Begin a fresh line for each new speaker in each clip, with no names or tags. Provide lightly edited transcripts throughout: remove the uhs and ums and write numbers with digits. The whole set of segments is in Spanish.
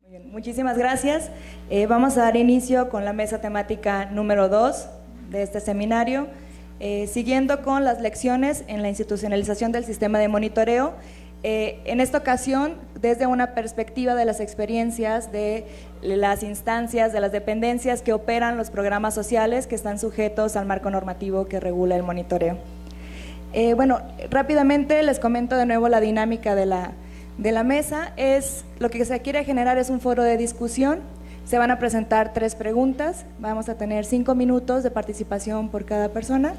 Muy bien, muchísimas gracias. Vamos a dar inicio con la mesa temática número 2 de este seminario, siguiendo con las lecciones en la institucionalización del sistema de monitoreo. En esta ocasión, desde una perspectiva de las experiencias de las instancias, de las dependencias que operan los programas sociales que están sujetos al marco normativo que regula el monitoreo. Bueno, rápidamente les comento de nuevo la dinámica de la mesa. Lo que se quiere generar es un foro de discusión. Se van a presentar 3 preguntas, vamos a tener 5 minutos de participación por cada persona.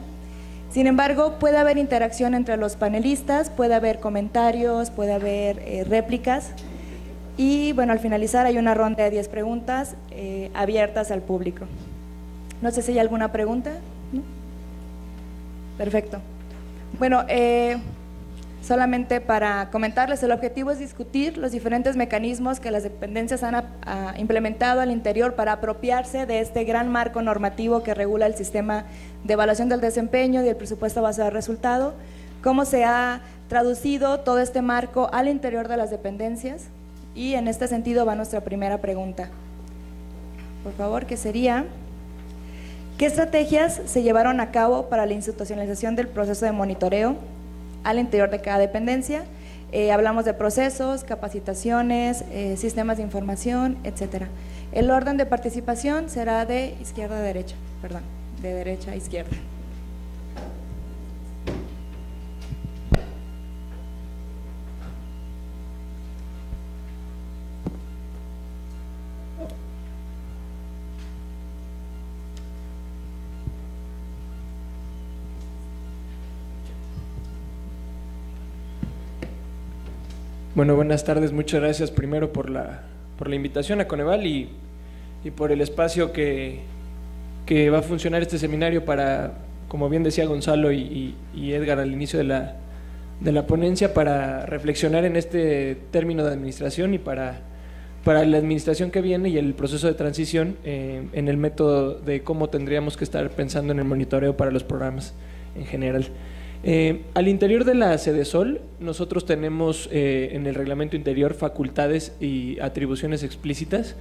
Sin embargo, puede haber interacción entre los panelistas, puede haber comentarios, puede haber réplicas. Y bueno, al finalizar hay una ronda de 10 preguntas abiertas al público. No sé si hay alguna pregunta. ¿No? Perfecto. Bueno, solamente para comentarles, el objetivo es discutir los diferentes mecanismos que las dependencias han implementado al interior para apropiarse de este gran marco normativo que regula el sistema de evaluación del desempeño y el presupuesto basado en resultado, cómo se ha traducido todo este marco al interior de las dependencias, y en este sentido va nuestra primera pregunta. Por favor, que sería: ¿qué estrategias se llevaron a cabo para la institucionalización del proceso de monitoreo al interior de cada dependencia? Hablamos de procesos, capacitaciones, sistemas de información, etcétera. El orden de participación será de izquierda a derecha, perdón, de derecha a izquierda.
Bueno, buenas tardes, muchas gracias primero por la invitación a Coneval y por el espacio que va a funcionar este seminario para, como bien decía Gonzalo y Edgar al inicio de la ponencia, para reflexionar en este término de administración y para la administración que viene y el proceso de transición en el método de cómo tendríamos que estar pensando en el monitoreo para los programas en general. Al interior de la Sedesol, nosotros tenemos en el reglamento interior facultades y atribuciones explícitas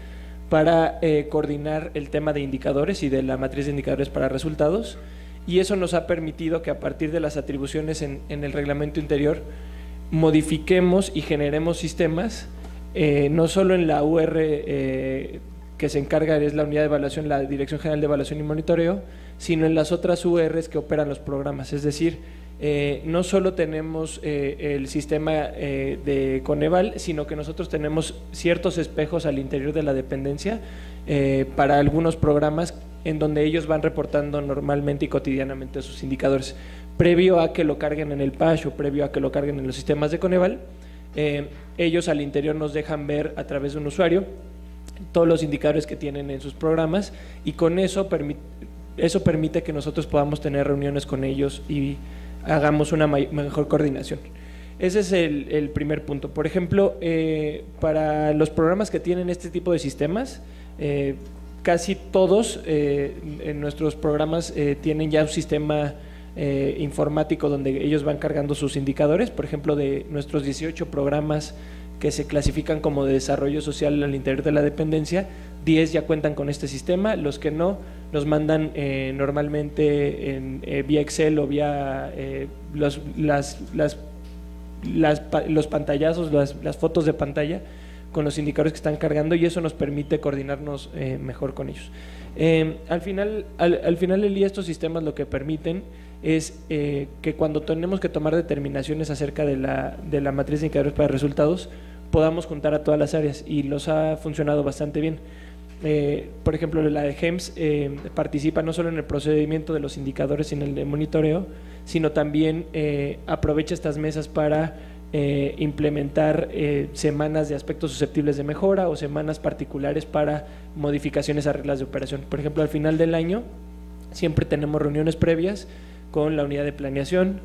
para coordinar el tema de indicadores y de la matriz de indicadores para resultados, y eso nos ha permitido que a partir de las atribuciones en el reglamento interior modifiquemos y generemos sistemas, no solo en la UR que se encarga, es la unidad de evaluación, la Dirección General de Evaluación y Monitoreo, sino en las otras URs que operan los programas. Es decir, no solo tenemos el sistema de Coneval, sino que nosotros tenemos ciertos espejos al interior de la dependencia para algunos programas en donde ellos van reportando normalmente y cotidianamente sus indicadores. Previo a que lo carguen en el PASH o previo a que lo carguen en los sistemas de Coneval, ellos al interior nos dejan ver a través de un usuario todos los indicadores que tienen en sus programas, y con eso permite que nosotros podamos tener reuniones con ellos y hagamos una mejor coordinación. Ese es el primer punto. Por ejemplo, para los programas que tienen este tipo de sistemas, casi todos en nuestros programas tienen ya un sistema informático donde ellos van cargando sus indicadores. Por ejemplo, de nuestros 18 programas que se clasifican como de desarrollo social al interior de la dependencia, 10 ya cuentan con este sistema. Los que no, nos mandan normalmente vía Excel o vía los pantallazos, las fotos de pantalla con los indicadores que están cargando, y eso nos permite coordinarnos mejor con ellos. Al final del día, estos sistemas lo que permiten es que cuando tenemos que tomar determinaciones acerca de la matriz de indicadores para resultados, podamos juntar a todas las áreas, y los ha funcionado bastante bien. Por ejemplo, la de GEMS participa no solo en el procedimiento de los indicadores y en el de monitoreo, sino también aprovecha estas mesas para implementar semanas de aspectos susceptibles de mejora o semanas particulares para modificaciones a reglas de operación. Por ejemplo, al final del año siempre tenemos reuniones previas con la unidad de planeación,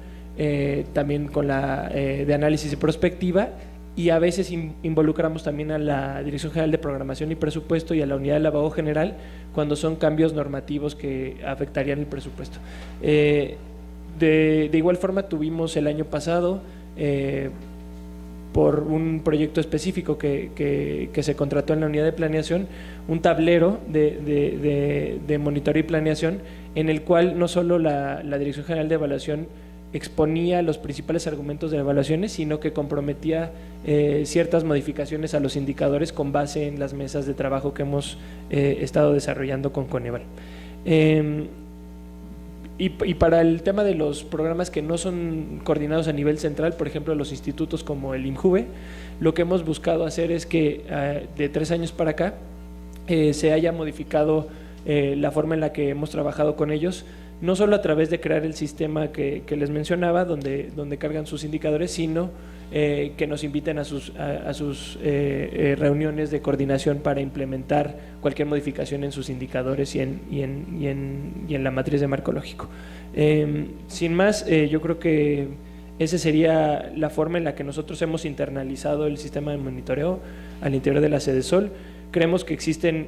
también con la de análisis y prospectiva, y a veces involucramos también a la Dirección General de Programación y Presupuesto y a la Unidad de Lavado General cuando son cambios normativos que afectarían el presupuesto. De igual forma, tuvimos el año pasado por un proyecto específico que se contrató en la unidad de planeación, un tablero de monitoreo y planeación en el cual no solo la Dirección General de Evaluación exponía los principales argumentos de evaluaciones, sino que comprometía ciertas modificaciones a los indicadores con base en las mesas de trabajo que hemos estado desarrollando con Coneval. Y para el tema de los programas que no son coordinados a nivel central, por ejemplo los institutos como el IMJUVE, lo que hemos buscado hacer es que de 3 años para acá se haya modificado la forma en la que hemos trabajado con ellos, no solo a través de crear el sistema que les mencionaba, donde cargan sus indicadores, sino que nos inviten a sus reuniones de coordinación para implementar cualquier modificación en sus indicadores y en la matriz de marco lógico. Sin más, yo creo que esa sería la forma en la que nosotros hemos internalizado el sistema de monitoreo al interior de la Sedesol. Creemos que existen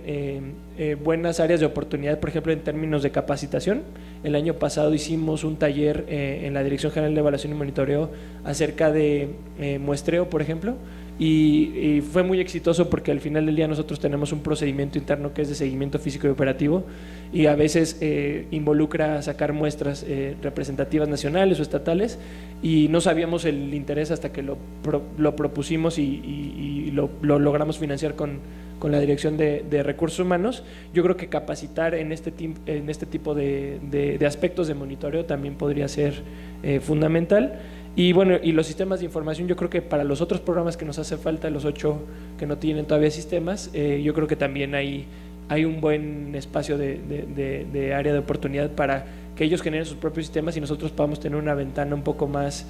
buenas áreas de oportunidad, por ejemplo, en términos de capacitación. El año pasado hicimos un taller en la Dirección General de Evaluación y Monitoreo acerca de muestreo, por ejemplo, y fue muy exitoso porque al final del día nosotros tenemos un procedimiento interno que es de seguimiento físico y operativo, y a veces involucra sacar muestras representativas nacionales o estatales, y no sabíamos el interés hasta que lo propusimos y lo logramos financiar con la Dirección de Recursos Humanos. Yo creo que capacitar en este tipo de aspectos de monitoreo también podría ser fundamental. Y bueno, y los sistemas de información, yo creo que para los otros programas que nos hace falta, los 8 que no tienen todavía sistemas, yo creo que también hay un buen espacio de área de oportunidad para que ellos generen sus propios sistemas y nosotros podamos tener una ventana un poco más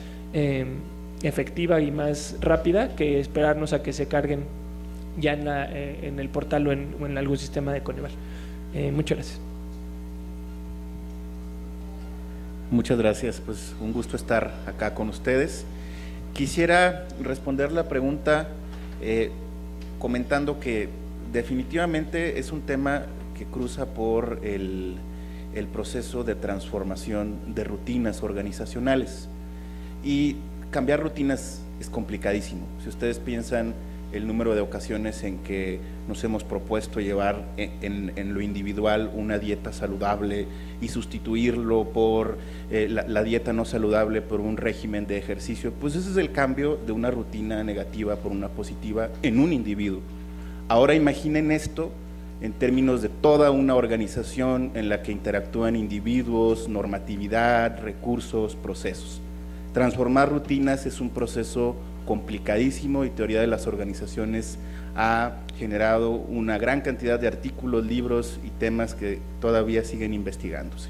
efectiva y más rápida que esperarnos a que se carguen ya en el portal o en algún sistema de Coneval. Muchas gracias.
Muchas gracias, pues un gusto estar acá con ustedes. Quisiera responder la pregunta comentando que definitivamente es un tema que cruza por el proceso de transformación de rutinas organizacionales, y cambiar rutinas es complicadísimo. Si ustedes piensan el número de ocasiones en que nos hemos propuesto llevar en lo individual una dieta saludable y sustituirlo por la dieta no saludable por un régimen de ejercicio, pues ese es el cambio de una rutina negativa por una positiva en un individuo. Ahora imaginen esto en términos de toda una organización en la que interactúan individuos, normatividad, recursos, procesos. Transformar rutinas es un proceso complicadísimo y Teoría de las Organizaciones ha generado una gran cantidad de artículos, libros y temas que todavía siguen investigándose.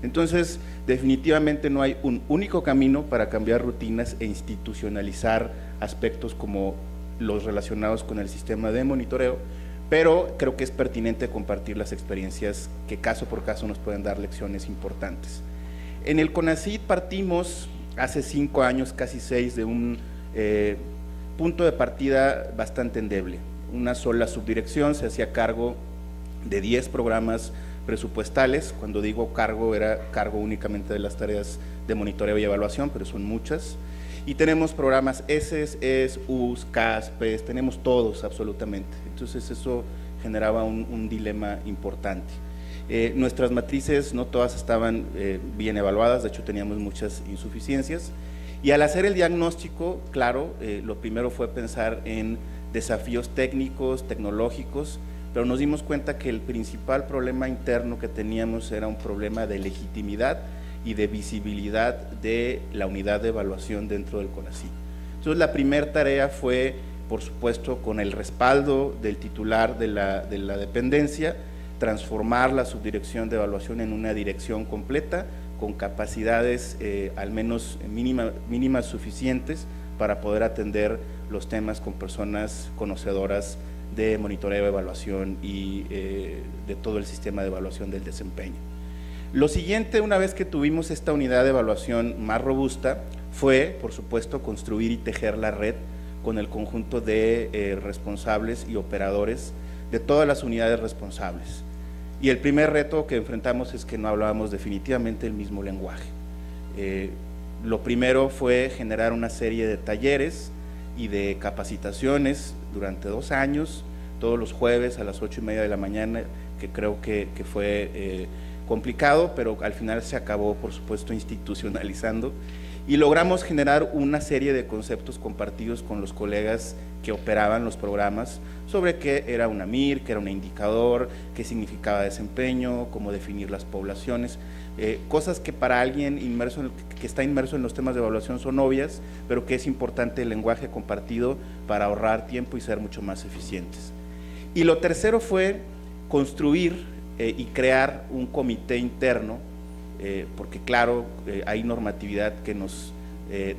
Entonces, definitivamente no hay un único camino para cambiar rutinas e institucionalizar aspectos como los relacionados con el sistema de monitoreo, pero creo que es pertinente compartir las experiencias que caso por caso nos pueden dar lecciones importantes. En el CONACYT partimos hace 5 años, casi 6, de un punto de partida bastante endeble. Una sola subdirección se hacía cargo de 10 programas presupuestales. Cuando digo cargo, era cargo únicamente de las tareas de monitoreo y evaluación, pero son muchas. Y tenemos programas ESES, ES, US, CAS, PES, tenemos todos absolutamente. Entonces eso generaba un dilema importante. Nuestras matrices no todas estaban bien evaluadas, de hecho teníamos muchas insuficiencias. Y al hacer el diagnóstico, claro, lo primero fue pensar en desafíos técnicos, tecnológicos, pero nos dimos cuenta que el principal problema interno que teníamos era un problema de legitimidad y de visibilidad de la unidad de evaluación dentro del CONACYT. Entonces la primera tarea fue, por supuesto, con el respaldo del titular de la dependencia, transformar la subdirección de evaluación en una dirección completa, con capacidades al menos mínimas suficientes para poder atender los temas con personas conocedoras de monitoreo, evaluación y de todo el sistema de evaluación del desempeño. Lo siguiente, una vez que tuvimos esta unidad de evaluación más robusta, fue, por supuesto, construir y tejer la red con el conjunto de responsables y operadores de todas las unidades responsables. Y el primer reto que enfrentamos es que no hablábamos definitivamente el mismo lenguaje. Lo primero fue generar una serie de talleres y de capacitaciones durante 2 años, todos los jueves a las 8:30 de la mañana, que creo que fue complicado, pero al final se acabó, por supuesto, institucionalizando, y logramos generar una serie de conceptos compartidos con los colegas que operaban los programas sobre qué era una MIR, qué era un indicador, qué significaba desempeño, cómo definir las poblaciones, cosas que para alguien que está inmerso en los temas de evaluación son obvias, pero que es importante el lenguaje compartido para ahorrar tiempo y ser mucho más eficientes. Y lo tercero fue construir y crear un comité interno, porque claro, hay normatividad que nos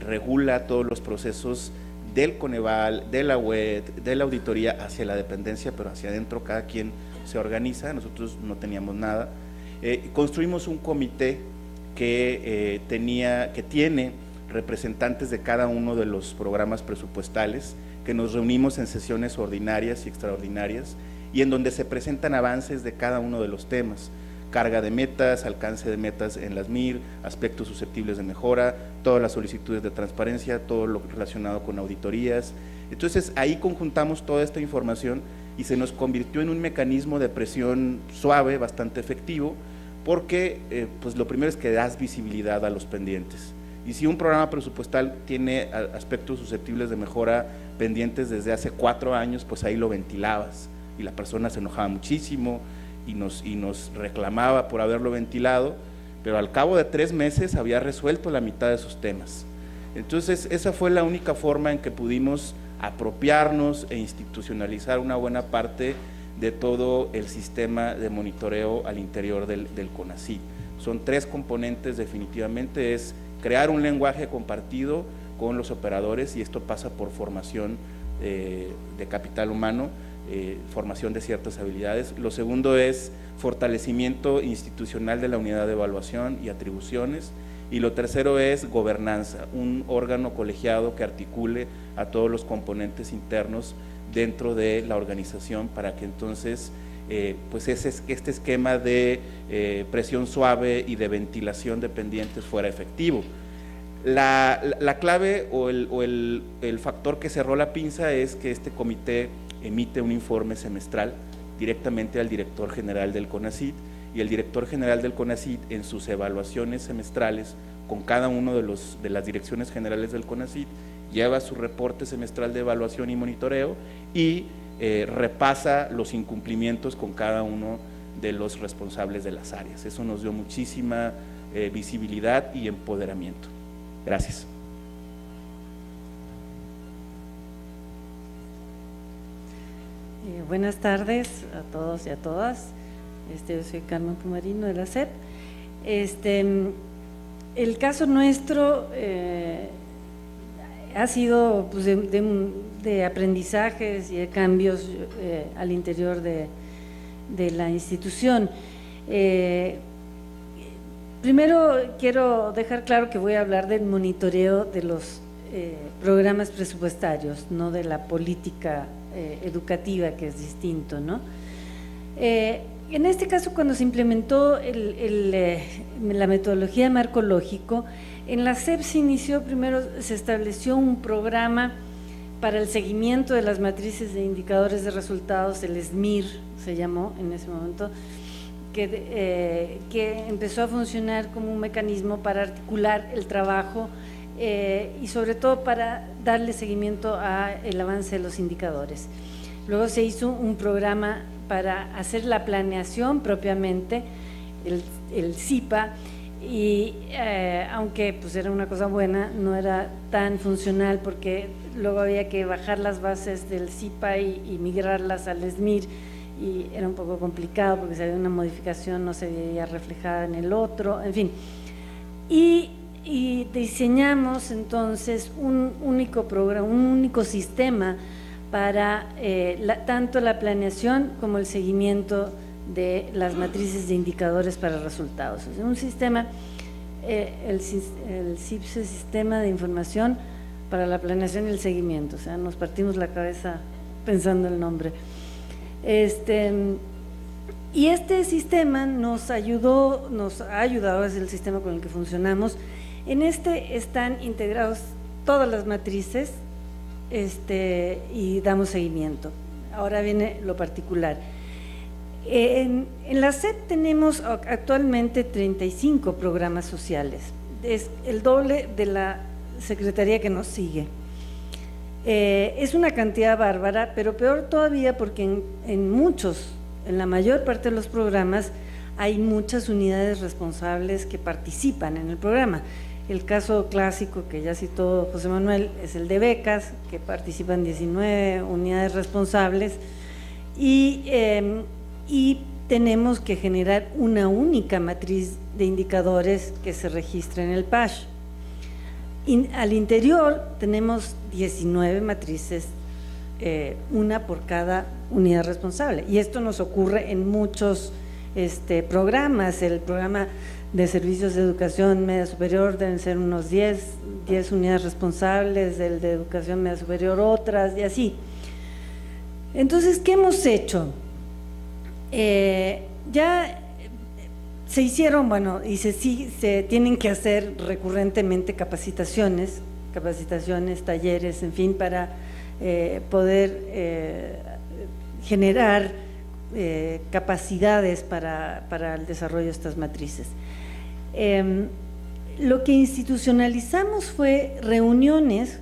regula todos los procesos del Coneval, de la UED, de la auditoría hacia la dependencia, pero hacia adentro cada quien se organiza. Nosotros no teníamos nada. Construimos un comité que tiene representantes de cada uno de los programas presupuestales, que nos reunimos en sesiones ordinarias y extraordinarias, y en donde se presentan avances de cada uno de los temas: carga de metas, alcance de metas en las MIR, aspectos susceptibles de mejora, todas las solicitudes de transparencia, todo lo relacionado con auditorías. Entonces ahí conjuntamos toda esta información y se nos convirtió en un mecanismo de presión suave, bastante efectivo, porque pues lo primero es que das visibilidad a los pendientes. Y si un programa presupuestal tiene aspectos susceptibles de mejora pendientes desde hace 4 años, pues ahí lo ventilabas y la persona se enojaba muchísimo y nos reclamaba por haberlo ventilado, pero al cabo de 3 meses había resuelto la mitad de sus temas. Entonces esa fue la única forma en que pudimos apropiarnos e institucionalizar una buena parte de todo el sistema de monitoreo al interior del CONACYT. Son 3 componentes definitivamente: es crear un lenguaje compartido con los operadores, y esto pasa por formación de capital humano, formación de ciertas habilidades. Lo segundo es fortalecimiento institucional de la unidad de evaluación y atribuciones, y lo tercero es gobernanza, un órgano colegiado que articule a todos los componentes internos dentro de la organización, para que entonces pues este esquema de presión suave y de ventilación de pendientes fuera efectivo. La clave o el factor que cerró la pinza es que este comité emite un informe semestral directamente al director general del CONACYT, y el director general del CONACYT, en sus evaluaciones semestrales con cada uno de las direcciones generales del CONACYT, lleva su reporte semestral de evaluación y monitoreo y repasa los incumplimientos con cada uno de los responsables de las áreas. Eso nos dio muchísima visibilidad y empoderamiento. Gracias.
Buenas tardes a todos y a todas. Yo soy Carmen Pumarino de la SEP. El caso nuestro ha sido pues, de aprendizajes y de cambios al interior de la institución. Primero quiero dejar claro que voy a hablar del monitoreo de los programas presupuestarios, no de la política educativa, que es distinto, ¿no? En este caso, cuando se implementó la metodología de marco lógico, en la SEP se inició, primero se estableció un programa para el seguimiento de las matrices de indicadores de resultados, el SMIR se llamó en ese momento, que empezó a funcionar como un mecanismo para articular el trabajo y sobre todo para darle seguimiento al avance de los indicadores. Luego se hizo un programa para hacer la planeación propiamente, el CIPA, y aunque pues era una cosa buena, no era tan funcional porque luego había que bajar las bases del CIPA y migrarlas al SMIR, y era un poco complicado porque si había una modificación no se veía reflejada en el otro, en fin. Y diseñamos entonces un único programa, un único sistema para tanto la planeación como el seguimiento de las matrices de indicadores para resultados. O sea, un sistema, el CIPSE, Sistema de Información para la Planeación y el Seguimiento, o sea, nos partimos la cabeza pensando el nombre. Y este sistema nos ha ayudado, es el sistema con el que funcionamos. En este están integrados todas las matrices, y damos seguimiento. Ahora viene lo particular. En la SEP tenemos actualmente 35 programas sociales, es el doble de la secretaría que nos sigue. Es una cantidad bárbara, pero peor todavía porque en la mayor parte de los programas hay muchas unidades responsables que participan en el programa. El caso clásico que ya citó José Manuel es el de becas, que participan 19 unidades responsables y tenemos que generar una única matriz de indicadores que se registre en el PASH. Al interior tenemos 19 matrices, una por cada unidad responsable, y esto nos ocurre en muchos programas. El programa de servicios de educación media superior deben ser unos 10 unidades responsables, el de educación media superior otras, y así. Entonces, ¿qué hemos hecho? Ya se hicieron, y se tienen que hacer recurrentemente capacitaciones, talleres, en fin, para poder generar capacidades para el desarrollo de estas matrices. Lo que institucionalizamos fue reuniones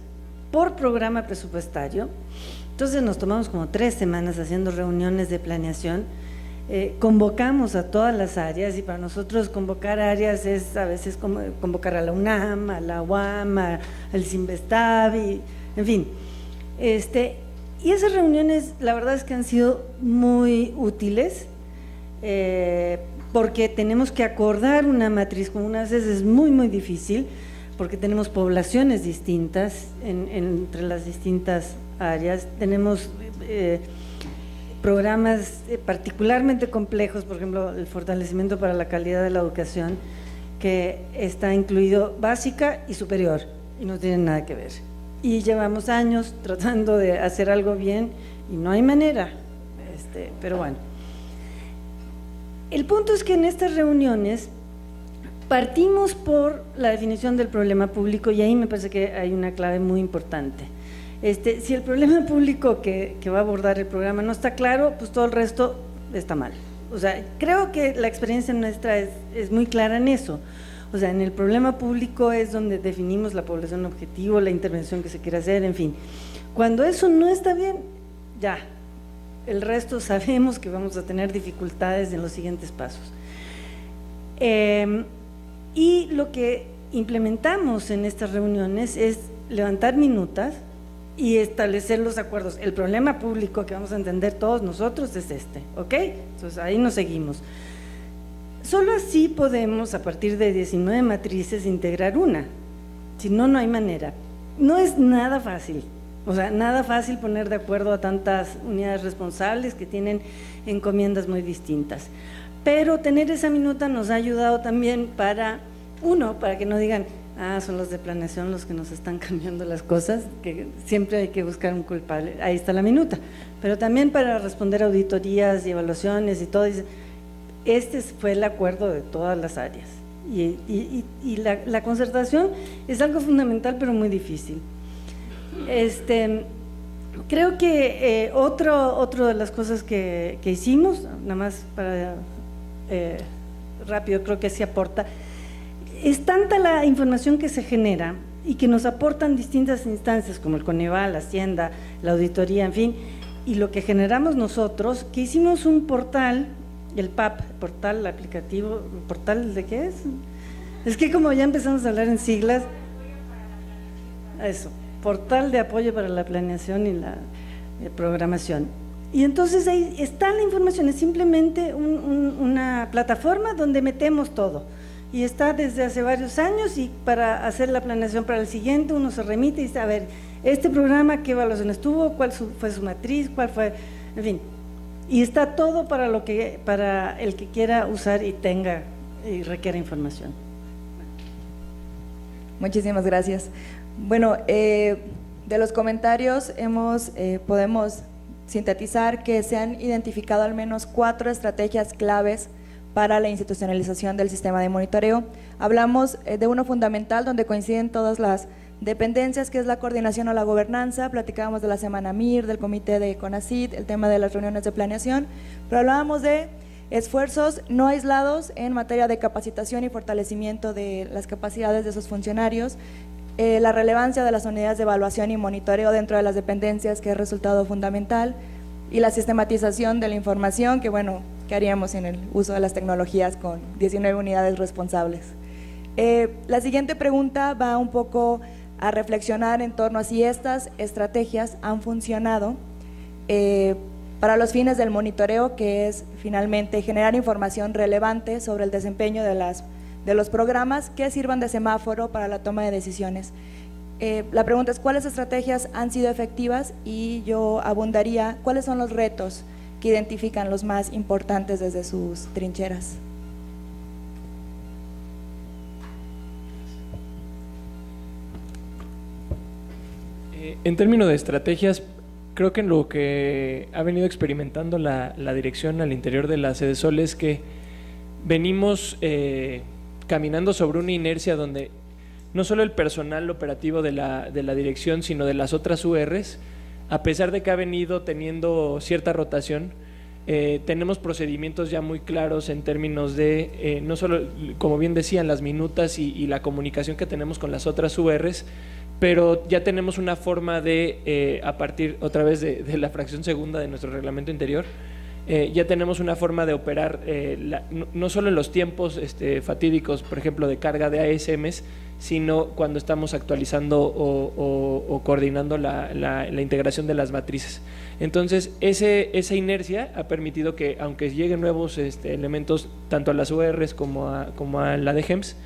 por programa presupuestario. Entonces nos tomamos como 3 semanas haciendo reuniones de planeación. Convocamos a todas las áreas, y para nosotros convocar áreas es a veces convocar a la UNAM, a la UAM, al CIMBESTAB, en fin. Y esas reuniones la verdad es que han sido muy útiles, porque tenemos que acordar una matriz, como unas veces es muy difícil, porque tenemos poblaciones distintas entre las distintas áreas, tenemos programas particularmente complejos, por ejemplo, el fortalecimiento para la calidad de la educación, que está incluido básica y superior, y no tienen nada que ver. Y llevamos años tratando de hacer algo bien, y no hay manera, pero bueno. El punto es que en estas reuniones partimos por la definición del problema público, y ahí me parece que hay una clave muy importante. Si el problema público que va a abordar el programa no está claro, pues todo el resto está mal. O sea, creo que la experiencia nuestra es muy clara en eso. O sea, en el problema público es donde definimos la población objetivo, la intervención que se quiere hacer, en fin. Cuando eso no está bien, ya, el resto sabemos que vamos a tener dificultades en los siguientes pasos. Y lo que implementamos en estas reuniones es levantar minutas y establecer los acuerdos. El problema público que vamos a entender todos nosotros es ¿ok? Entonces ahí nos seguimos. Solo así podemos, a partir de 19 matrices, integrar una. Si no, no hay manera. No es nada fácil, o sea, nada fácil poner de acuerdo a tantas unidades responsables que tienen encomiendas muy distintas. Pero tener esa minuta nos ha ayudado también para que no digan, son los de planeación los que nos están cambiando las cosas, que siempre hay que buscar un culpable, ahí está la minuta. Pero también para responder a auditorías y evaluaciones y todo, dice, fue el acuerdo de todas las áreas. Y la concertación es algo fundamental, pero muy difícil. Creo que otro de las cosas que hicimos, nada más para rápido, creo que sí aporta, es tanta la información que se genera y que nos aportan distintas instancias como el Coneval, la Hacienda, la auditoría, en fin, y lo que generamos nosotros, que hicimos un portal, el PAP, portal aplicativo, ¿portal de qué es? Es que como ya empezamos a hablar en siglas, eso, portal de apoyo para la planeación y la programación. Y entonces ahí está la información, es simplemente una plataforma donde metemos todo. Y está desde hace varios años, y para hacer la planeación para el siguiente uno se remite y dice, a ver, este programa, ¿qué evaluaciones tuvo? ¿Cuál fue su matriz? ¿Cuál fue? En fin, y está todo para el que quiera usar y tenga y requiera información.
Muchísimas gracias. Bueno, de los comentarios podemos sintetizar que se han identificado al menos 4 estrategias claves para la institucionalización del sistema de monitoreo. Hablamos de uno fundamental donde coinciden todas las dependencias, que es la coordinación o la gobernanza. Platicábamos de la semana MIR, del comité de CONACYT, el tema de las reuniones de planeación, pero hablábamos de esfuerzos no aislados en materia de capacitación y fortalecimiento de las capacidades de esos funcionarios, la relevancia de las unidades de evaluación y monitoreo dentro de las dependencias, que es resultado fundamental, y la sistematización de la información, que bueno, ¿qué haríamos en el uso de las tecnologías con 19 unidades responsables? La siguiente pregunta va un poco a reflexionar en torno a si estas estrategias han funcionado para los fines del monitoreo, que es finalmente generar información relevante sobre el desempeño de los programas que sirvan de semáforo para la toma de decisiones. La pregunta es, ¿cuáles estrategias han sido efectivas? Y yo abundaría, ¿cuáles son los retos que identifican los más importantes desde sus trincheras?
En términos de estrategias, creo que en lo que ha venido experimentando la dirección al interior de la Sedesol es que venimos caminando sobre una inercia donde no solo el personal operativo de la dirección, sino de las otras URs, a pesar de que ha venido teniendo cierta rotación, tenemos procedimientos ya muy claros en términos de, no solo, como bien decían, las minutas y la comunicación que tenemos con las otras URs, pero ya tenemos una forma de, a partir otra vez de la fracción segunda de nuestro reglamento interior, ya tenemos una forma de operar no solo en los tiempos fatídicos, por ejemplo, de carga de ASMs, sino cuando estamos actualizando o coordinando la integración de las matrices. Entonces, esa inercia ha permitido que, aunque lleguen nuevos elementos, tanto a las URs como a la de GEMS,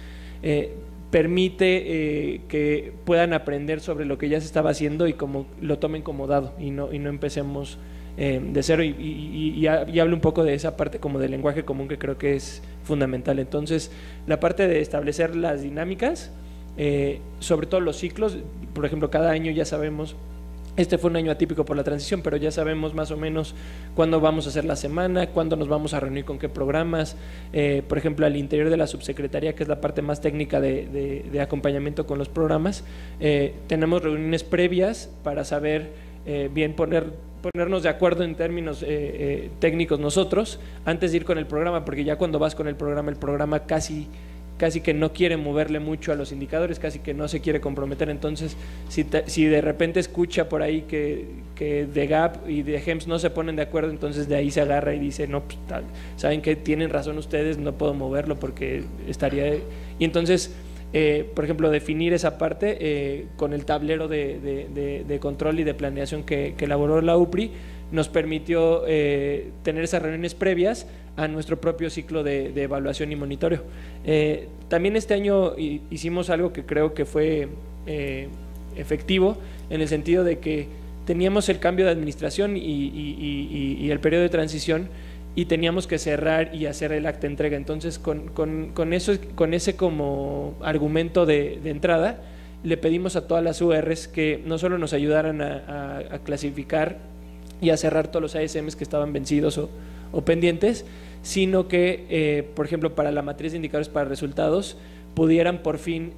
permite que puedan aprender sobre lo que ya se estaba haciendo y como lo tomen como dado y no empecemos de cero y hablo un poco de esa parte como del lenguaje común, que creo que es fundamental. Entonces, la parte de establecer las dinámicas, sobre todo los ciclos, por ejemplo, cada año ya sabemos, este fue un año atípico por la transición, pero ya sabemos más o menos cuándo vamos a hacer la semana, cuándo nos vamos a reunir con qué programas. Por ejemplo, al interior de la subsecretaría, que es la parte más técnica de acompañamiento con los programas, tenemos reuniones previas para saber bien ponernos de acuerdo en términos técnicos nosotros antes de ir con el programa, porque ya cuando vas con el programa casi que no quiere moverle mucho a los indicadores, casi que no se quiere comprometer. Entonces, si de repente escucha por ahí que de GAP y de GEMS no se ponen de acuerdo, entonces de ahí se agarra y dice, no, pues, saben que tienen razón ustedes, no puedo moverlo porque estaría… Y entonces, por ejemplo, definir esa parte con el tablero de control y de planeación que elaboró la UPRI, nos permitió tener esas reuniones previas a nuestro propio ciclo de evaluación y monitoreo. También este año hicimos algo que creo que fue efectivo, en el sentido de que teníamos el cambio de administración y el periodo de transición, y teníamos que cerrar y hacer el acta de entrega. Entonces, con ese como argumento de entrada, le pedimos a todas las URs que no solo nos ayudaran a clasificar y a cerrar todos los ASMs que estaban vencidos o pendientes, sino que, por ejemplo, para la matriz de indicadores para resultados, pudieran por fin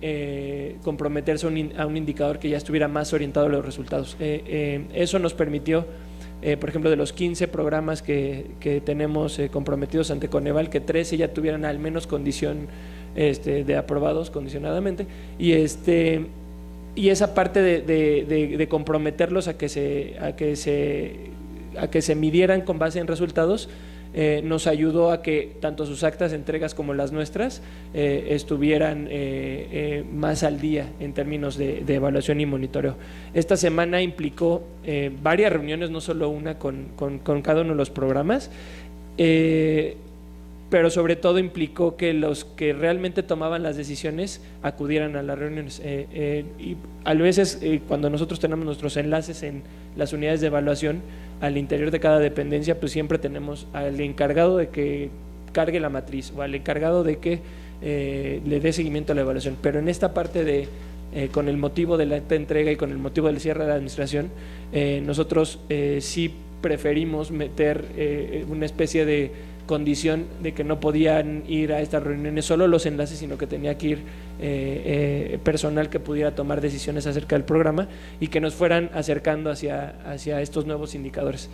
comprometerse a un indicador que ya estuviera más orientado a los resultados. Eso nos permitió, por ejemplo, de los 15 programas que tenemos comprometidos ante Coneval, que 13 ya tuvieran al menos condición de aprobados condicionadamente, y esa parte de comprometerlos a que se midieran con base en resultados, nos ayudó a que tanto sus actas de entregas como las nuestras estuvieran más al día en términos de evaluación y monitoreo. Esta semana implicó varias reuniones, no solo una con cada uno de los programas, pero sobre todo implicó que los que realmente tomaban las decisiones acudieran a las reuniones. Y a veces cuando nosotros tenemos nuestros enlaces en las unidades de evaluación al interior de cada dependencia, pues siempre tenemos al encargado de que cargue la matriz o al encargado de que le dé seguimiento a la evaluación. Pero en esta parte con el motivo de la entrega y con el motivo del cierre de la administración, nosotros sí preferimos meter una especie de condición de que no podían ir a estas reuniones solo los enlaces, sino que tenía que ir personal que pudiera tomar decisiones acerca del programa y que nos fueran acercando hacia estos nuevos indicadores.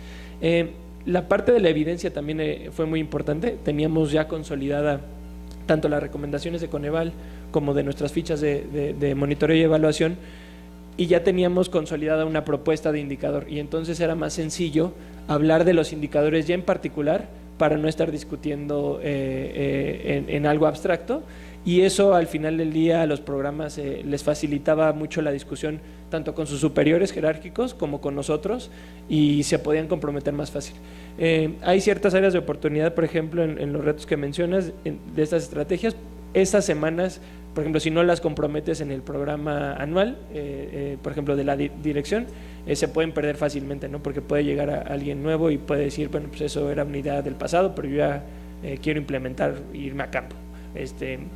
La parte de la evidencia también fue muy importante. Teníamos ya consolidada tanto las recomendaciones de Coneval como de nuestras fichas de monitoreo y evaluación, y ya teníamos consolidada una propuesta de indicador, y entonces era más sencillo hablar de los indicadores ya en particular para no estar discutiendo en algo abstracto, y eso al final del día a los programas les facilitaba mucho la discusión tanto con sus superiores jerárquicos como con nosotros, y se podían comprometer más fácil. Hay ciertas áreas de oportunidad, por ejemplo, en los retos que mencionas de estas estrategias. Estas semanas, por ejemplo, si no las comprometes en el programa anual, por ejemplo, de la dirección, se pueden perder fácilmente, ¿no? Porque puede llegar a alguien nuevo y puede decir, bueno, pues eso era una idea del pasado, pero yo ya quiero implementar, irme a campo.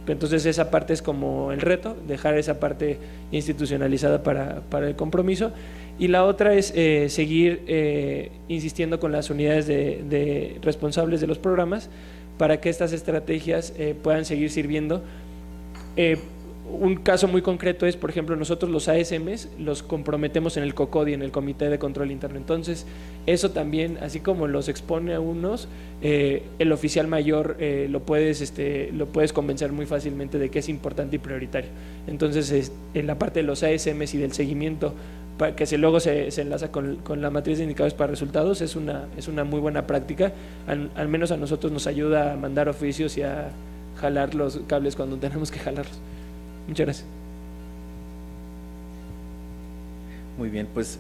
Entonces esa parte es como el reto, dejar esa parte institucionalizada para el compromiso, y la otra es seguir insistiendo con las unidades de responsables de los programas para que estas estrategias puedan seguir sirviendo. Un caso muy concreto es, por ejemplo, nosotros los ASMs los comprometemos en el COCODI, en el Comité de Control Interno. Entonces, eso también, así como los expone a unos, el oficial mayor lo puedes convencer muy fácilmente de que es importante y prioritario. Entonces, en la parte de los ASMs y del seguimiento, que luego se enlaza con la matriz de indicadores para resultados, es una muy buena práctica. Al menos a nosotros nos ayuda a mandar oficios y a jalar los cables cuando tenemos que jalarlos. Muchas gracias.
Muy bien, pues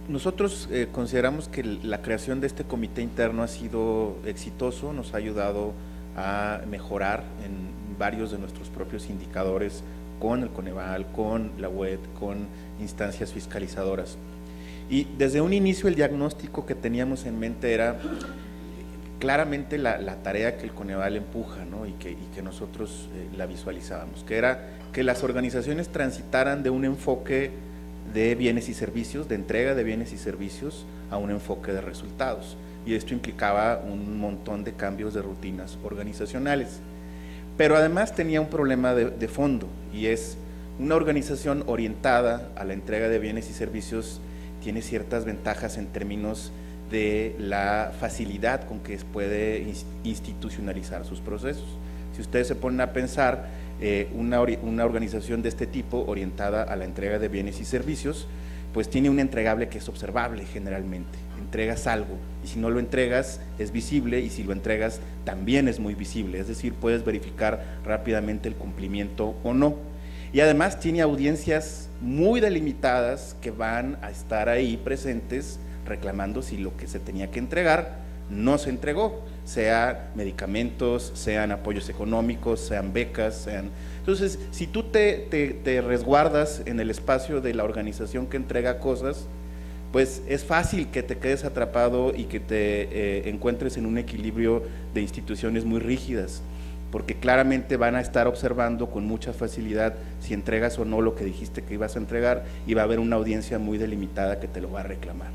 nosotros consideramos que la creación de este comité interno ha sido exitoso, nos ha ayudado a mejorar en varios de nuestros propios indicadores con el Coneval, con la UED, con instancias fiscalizadoras. Y desde un inicio el diagnóstico que teníamos en mente era claramente la tarea que el Coneval empuja, ¿no? y que nosotros la visualizábamos, que era que las organizaciones transitaran de un enfoque de bienes y servicios, de entrega de bienes y servicios, a un enfoque de resultados, y esto implicaba un montón de cambios de rutinas organizacionales. Pero además tenía un problema de fondo, y es una organización orientada a la entrega de bienes y servicios tiene ciertas ventajas en términos de la facilidad con que puede institucionalizar sus procesos. Si ustedes se ponen a pensar, una organización de este tipo orientada a la entrega de bienes y servicios, pues tiene un entregable que es observable generalmente. Entregas algo, y si no lo entregas es visible, y si lo entregas también es muy visible, es decir, puedes verificar rápidamente el cumplimiento o no. Y además tiene audiencias muy delimitadas que van a estar ahí presentes reclamando si lo que se tenía que entregar no se entregó, sean medicamentos, sean apoyos económicos, sean becas, sean… Entonces, si tú te resguardas en el espacio de la organización que entrega cosas, pues es fácil que te quedes atrapado y que te encuentres en un equilibrio de instituciones muy rígidas, porque claramente van a estar observando con mucha facilidad si entregas o no lo que dijiste que ibas a entregar, y va a haber una audiencia muy delimitada que te lo va a reclamar.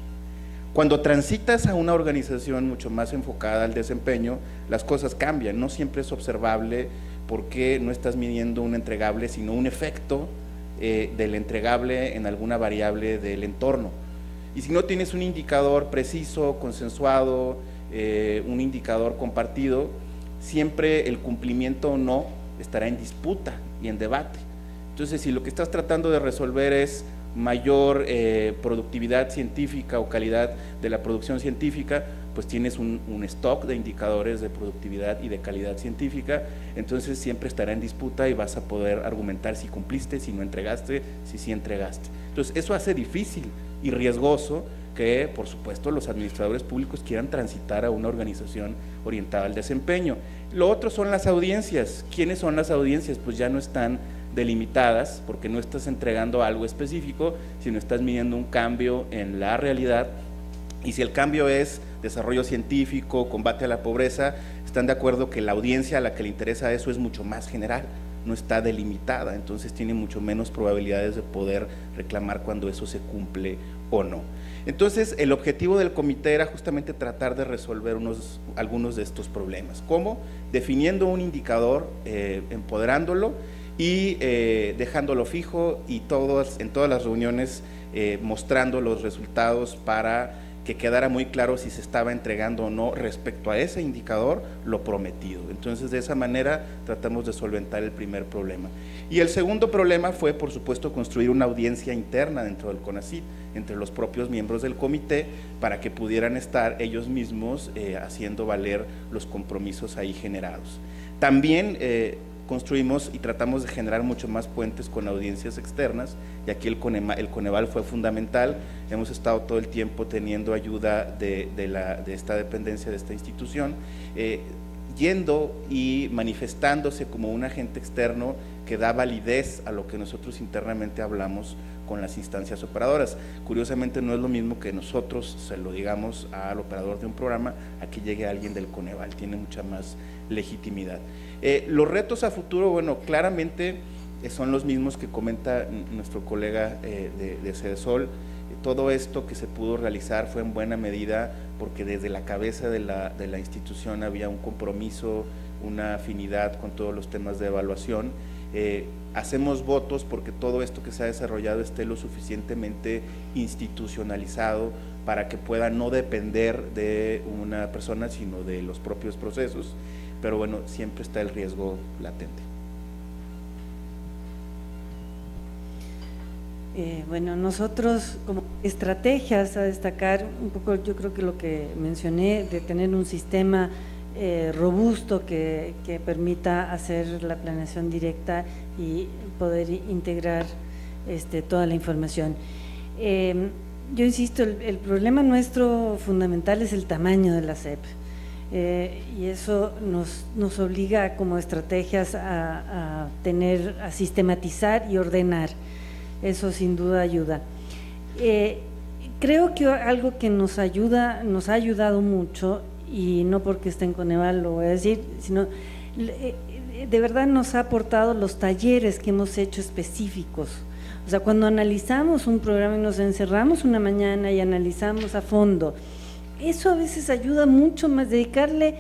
Cuando transitas a una organización mucho más enfocada al desempeño, las cosas cambian, no siempre es observable porque no estás midiendo un entregable, sino un efecto del entregable en alguna variable del entorno. Y si no tienes un indicador preciso, consensuado, un indicador compartido, siempre el cumplimiento o no estará en disputa y en debate. Entonces, si lo que estás tratando de resolver es mayor productividad científica o calidad de la producción científica, pues tienes un stock de indicadores de productividad y de calidad científica, entonces siempre estará en disputa y vas a poder argumentar si cumpliste, si no entregaste, si sí entregaste. Entonces eso hace difícil y riesgoso que, por supuesto, los administradores públicos quieran transitar a una organización orientada al desempeño. Lo otro son las audiencias. ¿Quiénes son las audiencias? Pues ya no están delimitadas, porque no estás entregando algo específico, sino estás midiendo un cambio en la realidad, y si el cambio es desarrollo científico, combate a la pobreza, están de acuerdo que la audiencia a la que le interesa eso es mucho más general, no está delimitada, entonces tiene mucho menos probabilidades de poder reclamar cuando eso se cumple o no. Entonces, el objetivo del comité era justamente tratar de resolver algunos de estos problemas. ¿Cómo? Definiendo un indicador, empoderándolo y dejándolo fijo, y en todas las reuniones mostrando los resultados para que quedara muy claro si se estaba entregando o no respecto a ese indicador lo prometido. Entonces, de esa manera tratamos de solventar el primer problema. Y el segundo problema fue, por supuesto, construir una audiencia interna dentro del CONACYT, entre los propios miembros del comité, para que pudieran estar ellos mismos haciendo valer los compromisos ahí generados. También construimos y tratamos de generar mucho más puentes con audiencias externas, y aquí el Coneval fue fundamental. Hemos estado todo el tiempo teniendo ayuda de esta dependencia, de esta institución, yendo y manifestándose como un agente externo que da validez a lo que nosotros internamente hablamos con las instancias operadoras. Curiosamente, no es lo mismo que nosotros se lo digamos al operador de un programa a que llegue alguien del Coneval, tiene mucha más legitimidad. Los retos a futuro, bueno, claramente son los mismos que comenta nuestro colega de Cedesol. Todo esto que se pudo realizar fue en buena medida porque desde la cabeza de la institución había un compromiso, una afinidad con todos los temas de evaluación. Hacemos votos porque todo esto que se ha desarrollado esté lo suficientemente institucionalizado para que pueda no depender de una persona, sino de los propios procesos, pero bueno, siempre está el riesgo latente.
Bueno, nosotros como estrategias a destacar, un poco yo creo que lo que mencioné, de tener un sistema robusto que permita hacer la planeación directa y poder integrar toda la información. Yo insisto, el problema nuestro fundamental es el tamaño de la SEP, y eso nos obliga como estrategias a sistematizar y ordenar. Eso sin duda ayuda. Creo que algo que nos ha ayudado mucho, y no porque esté en Coneval lo voy a decir, sino de verdad nos ha aportado los talleres que hemos hecho específicos. O sea, cuando analizamos un programa y nos encerramos una mañana y analizamos a fondo, eso a veces ayuda mucho más. Dedicarle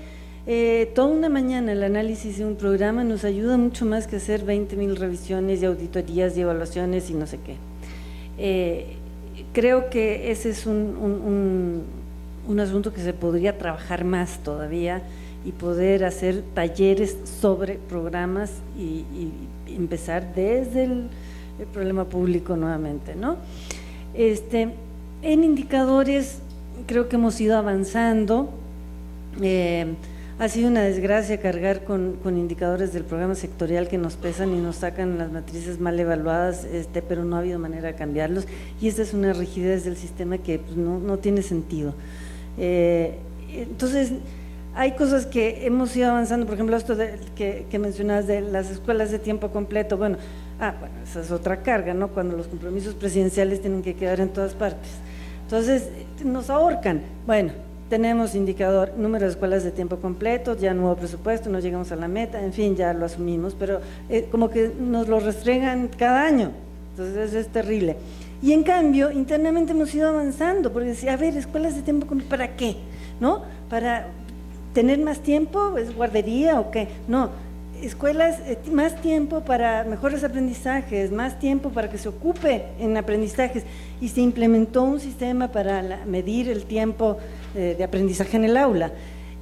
toda una mañana al análisis de un programa nos ayuda mucho más que hacer 20.000 revisiones y auditorías y evaluaciones y no sé qué. Creo que ese es un asunto que se podría trabajar más todavía y poder hacer talleres sobre programas y empezar desde el problema público nuevamente, ¿no? En indicadores creo que hemos ido avanzando. Ha sido una desgracia cargar con indicadores del programa sectorial que nos pesan y nos sacan las matrices mal evaluadas, pero no ha habido manera de cambiarlos, y esta es una rigidez del sistema que pues, no tiene sentido. Entonces, hay cosas que hemos ido avanzando, por ejemplo, esto que mencionabas de las escuelas de tiempo completo. Bueno, esa es otra carga, ¿no? Cuando los compromisos presidenciales tienen que quedar en todas partes. Entonces, nos ahorcan. Bueno, tenemos indicador, número de escuelas de tiempo completo, ya nuevo presupuesto, no llegamos a la meta, en fin, ya lo asumimos, pero como que nos lo restregan cada año, entonces es terrible. Y en cambio, internamente hemos ido avanzando, porque decía, a ver, escuelas de tiempo completo, ¿para qué? ¿No? ¿Para tener más tiempo? ¿Es guardería o qué? No, escuelas, más tiempo para mejores aprendizajes, más tiempo para que se ocupe en aprendizajes, y se implementó un sistema para medir el tiempo de aprendizaje en el aula,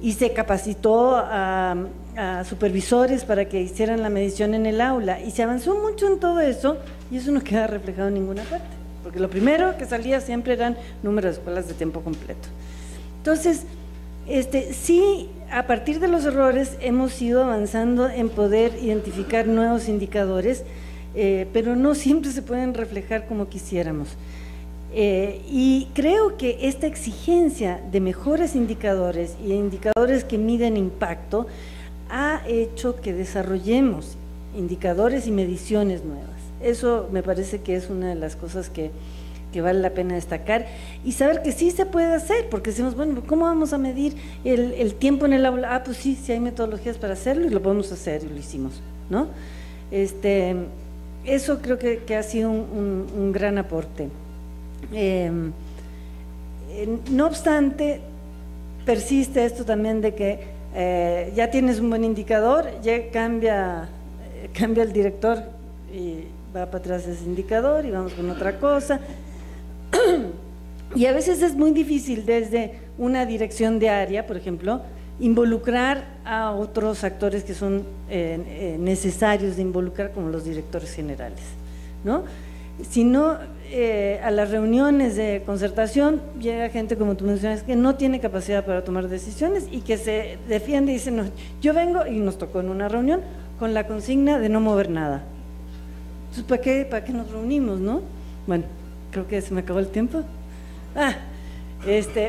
y se capacitó a supervisores para que hicieran la medición en el aula, y se avanzó mucho en todo eso, y eso no queda reflejado en ninguna parte, porque lo primero que salía siempre eran números de escuelas de tiempo completo. Entonces, sí, a partir de los errores hemos ido avanzando en poder identificar nuevos indicadores, pero no siempre se pueden reflejar como quisiéramos. Y creo que esta exigencia de mejores indicadores y indicadores que miden impacto ha hecho que desarrollemos indicadores y mediciones nuevas. Eso me parece que es una de las cosas que vale la pena destacar, y saber que sí se puede hacer, porque decimos, bueno, ¿cómo vamos a medir el tiempo en el aula? Pues sí hay metodologías para hacerlo y lo podemos hacer, y lo hicimos, ¿no? Eso creo que ha sido un gran aporte. No obstante, persiste esto también de que ya tienes un buen indicador, ya cambia el director y va para atrás ese indicador y vamos con otra cosa. Y a veces es muy difícil desde una dirección de área, por ejemplo, involucrar a otros actores que son necesarios de involucrar, como los directores generales, ¿no? Si no, a las reuniones de concertación llega gente, como tú mencionas, que no tiene capacidad para tomar decisiones y que se defiende y dice, no, yo vengo, y nos tocó en una reunión, con la consigna de no mover nada. Entonces, ¿para qué nos reunimos, no? Bueno, creo que se me acabó el tiempo.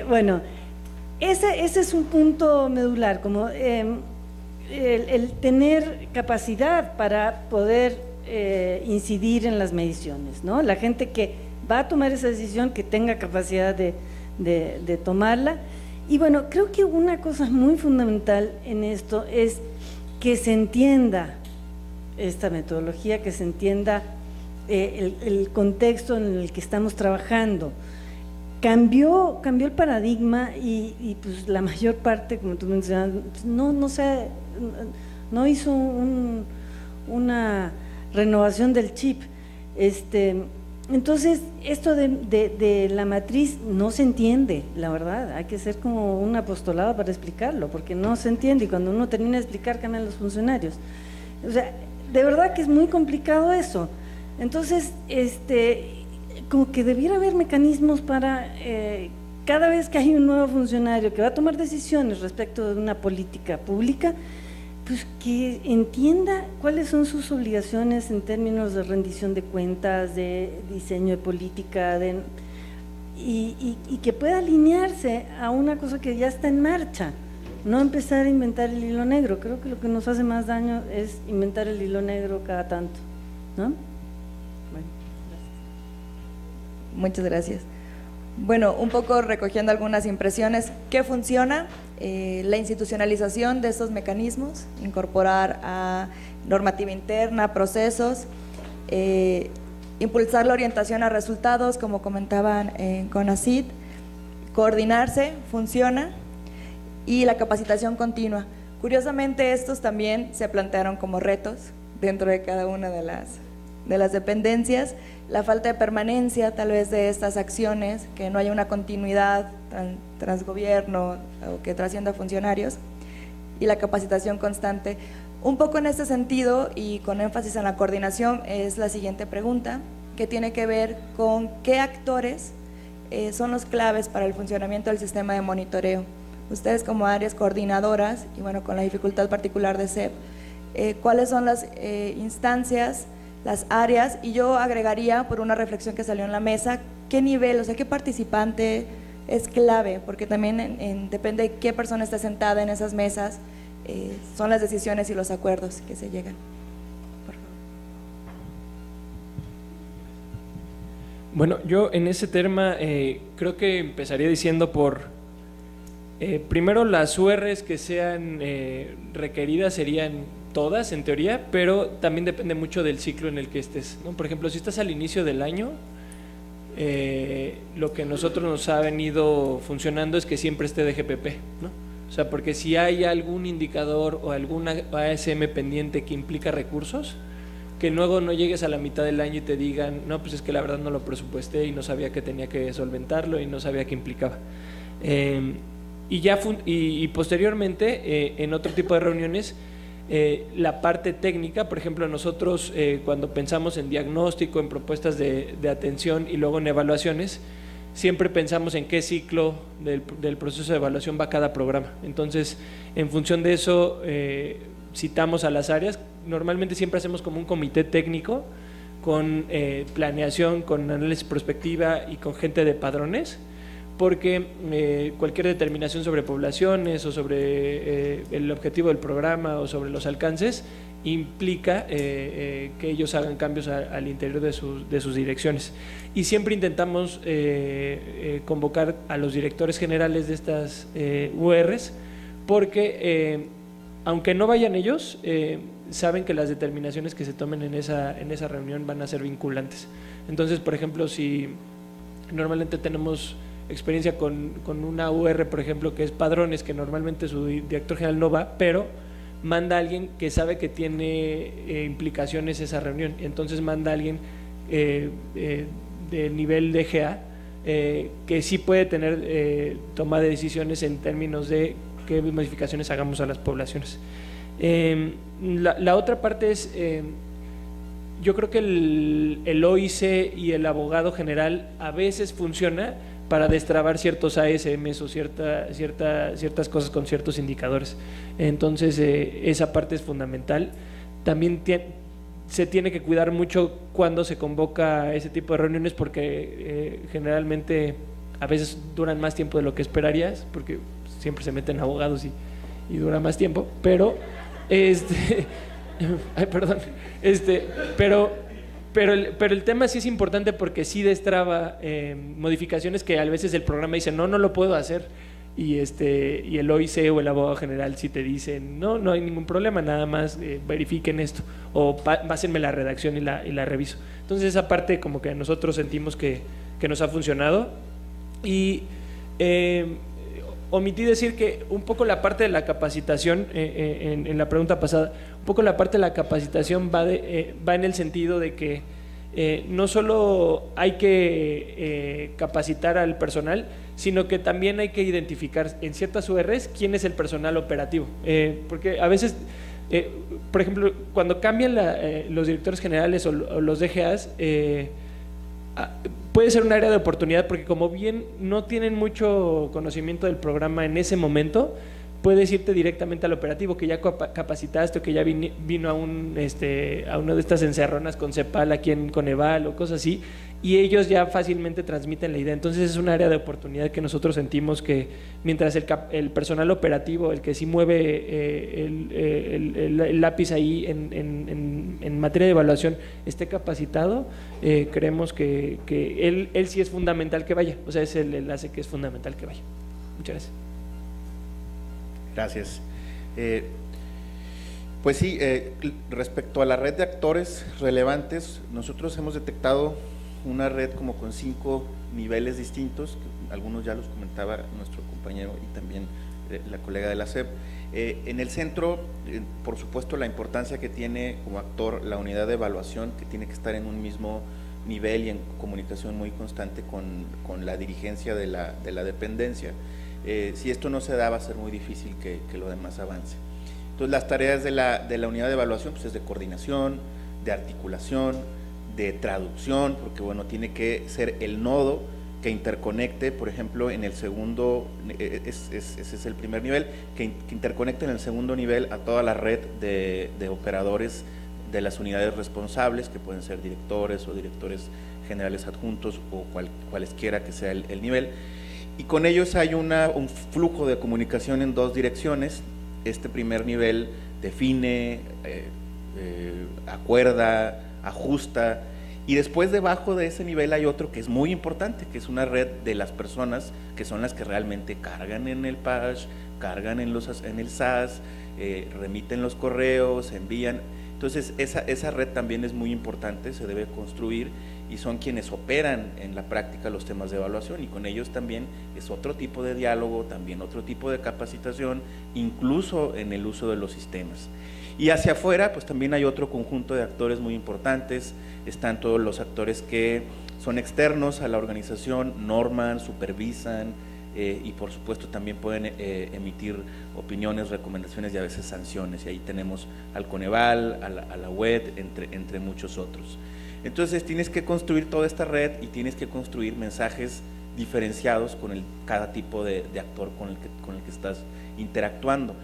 Bueno, ese es un punto medular, como el tener capacidad para poder incidir en las mediciones, ¿no? La gente que va a tomar esa decisión, que tenga capacidad de tomarla. Y bueno, creo que una cosa muy fundamental en esto es que se entienda esta metodología, que se entienda el contexto en el que estamos trabajando. Cambió el paradigma y pues la mayor parte, como tú mencionas, no hizo una renovación del chip. Entonces, esto de la matriz no se entiende, la verdad, hay que ser como un apostolado para explicarlo, porque no se entiende y cuando uno termina de explicar cambian los funcionarios. O sea, de verdad que es muy complicado eso. Entonces, como que debiera haber mecanismos para cada vez que hay un nuevo funcionario que va a tomar decisiones respecto de una política pública, pues que entienda cuáles son sus obligaciones en términos de rendición de cuentas, de diseño de política, y que pueda alinearse a una cosa que ya está en marcha, no empezar a inventar el hilo negro. Creo que lo que nos hace más daño es inventar el hilo negro cada tanto, ¿no?
Muchas gracias. Bueno, un poco recogiendo algunas impresiones, ¿qué funciona? La institucionalización de estos mecanismos, incorporar a normativa interna, procesos, impulsar la orientación a resultados, como comentaban en CONACYT, coordinarse, funciona, y la capacitación continua. Curiosamente, estos también se plantearon como retos dentro de cada una de las dependencias. La falta de permanencia tal vez de estas acciones, que no haya una continuidad tras gobierno o que trascienda a funcionarios, y la capacitación constante. Un poco en este sentido y con énfasis en la coordinación es la siguiente pregunta, que tiene que ver con qué actores son los claves para el funcionamiento del sistema de monitoreo. Ustedes como áreas coordinadoras, y bueno, con la dificultad particular de CEP, ¿cuáles son las instancias, las áreas? Y yo agregaría, por una reflexión que salió en la mesa, ¿qué nivel, o sea, qué participante es clave? Porque también depende de qué persona está sentada en esas mesas, son las decisiones y los acuerdos que se llegan. Por favor.
Bueno, yo en ese tema creo que empezaría diciendo primero las URs que sean requeridas serían todas en teoría, pero también depende mucho del ciclo en el que estés, ¿no? Por ejemplo, si estás al inicio del año, lo que nosotros nos ha venido funcionando es que siempre esté de GPP, ¿no? O sea, porque si hay algún indicador o alguna ASM pendiente que implica recursos, que luego no llegues a la mitad del año y te digan, no, pues es que la verdad no lo presupuesté y no sabía que tenía que solventarlo y no sabía qué implicaba. Y posteriormente, en otro tipo de reuniones, la parte técnica, por ejemplo, nosotros cuando pensamos en diagnóstico, en propuestas de atención y luego en evaluaciones, siempre pensamos en qué ciclo del proceso de evaluación va cada programa. Entonces, en función de eso, citamos a las áreas. Normalmente siempre hacemos como un comité técnico con planeación, con análisis prospectiva y con gente de padrones, porque cualquier determinación sobre poblaciones o sobre el objetivo del programa o sobre los alcances implica que ellos hagan cambios al interior de sus direcciones. Y siempre intentamos convocar a los directores generales de estas URs, porque aunque no vayan ellos, saben que las determinaciones que se tomen en esa reunión van a ser vinculantes. Entonces, por ejemplo, si normalmente tenemos experiencia con una UR, por ejemplo, que es Padrones, que normalmente su director general no va, pero manda a alguien que sabe que tiene implicaciones esa reunión, entonces manda a alguien de nivel DGA que sí puede tener toma de decisiones en términos de qué modificaciones hagamos a las poblaciones. La otra parte es, yo creo que el OIC y el abogado general a veces funciona para destrabar ciertos ASMs o ciertas cosas con ciertos indicadores. Entonces esa parte es fundamental. También se tiene que cuidar mucho cuando se convoca ese tipo de reuniones, porque generalmente a veces duran más tiempo de lo que esperarías, porque siempre se meten abogados y dura más tiempo, pero ay, perdón, pero el tema sí es importante, porque sí destraba modificaciones que a veces el programa dice no lo puedo hacer, y el OIC o el abogado general sí te dicen no hay ningún problema, nada más verifiquen esto, o pásenme la redacción y la reviso. Entonces esa parte como que nosotros sentimos que nos ha funcionado. Y omití decir que un poco la parte de la capacitación, en la pregunta pasada, un poco la parte de la capacitación va en el sentido de que no solo hay que capacitar al personal, sino que también hay que identificar en ciertas URs quién es el personal operativo, porque a veces, por ejemplo, cuando cambian los directores generales o los DGAs, puede ser un área de oportunidad, porque como bien no tienen mucho conocimiento del programa en ese momento, puedes irte directamente al operativo, que ya capacitaste, o que ya vino a una de estas encerronas con CEPAL aquí en Coneval o cosas así, y ellos ya fácilmente transmiten la idea. Entonces es un área de oportunidad que nosotros sentimos que mientras el personal operativo, el que sí mueve el lápiz ahí en materia de evaluación, esté capacitado, creemos que él sí es fundamental que vaya, o sea, es el enlace que es fundamental que vaya. Muchas gracias.
Gracias. Pues sí, respecto a la red de actores relevantes, nosotros hemos detectado una red como con 5 niveles distintos, algunos ya los comentaba nuestro compañero y también la colega de la SEP. En el centro, por supuesto, la importancia que tiene como actor la unidad de evaluación, que tiene que estar en un mismo nivel y en comunicación muy constante con la dirigencia de la dependencia. Si esto no se da, va a ser muy difícil que lo demás avance. Entonces, las tareas de la unidad de evaluación pues es de coordinación, de articulación, de traducción, porque bueno, tiene que ser el nodo que interconecte, por ejemplo, en el segundo, ese es el primer nivel, que interconecte en el segundo nivel a toda la red de operadores de las unidades responsables, que pueden ser directores o directores generales adjuntos o cualesquiera que sea el nivel. Y con ellos hay un flujo de comunicación en 2 direcciones. Este primer nivel define, acuerda, ajusta, y después debajo de ese nivel hay otro que es muy importante, que es una red de las personas que son las que realmente cargan en el PASH, cargan en el SAS, remiten los correos, envían. Entonces esa red también es muy importante, se debe construir, y son quienes operan en la práctica los temas de evaluación, y con ellos también es otro tipo de diálogo, también otro tipo de capacitación, incluso en el uso de los sistemas. Y hacia afuera pues también hay otro conjunto de actores muy importantes. Están todos los actores que son externos a la organización, norman, supervisan, y por supuesto también pueden emitir opiniones, recomendaciones y a veces sanciones, y ahí tenemos al Coneval, a la UED, entre muchos otros. Entonces tienes que construir toda esta red y tienes que construir mensajes diferenciados con cada tipo de actor con el que estás interactuando.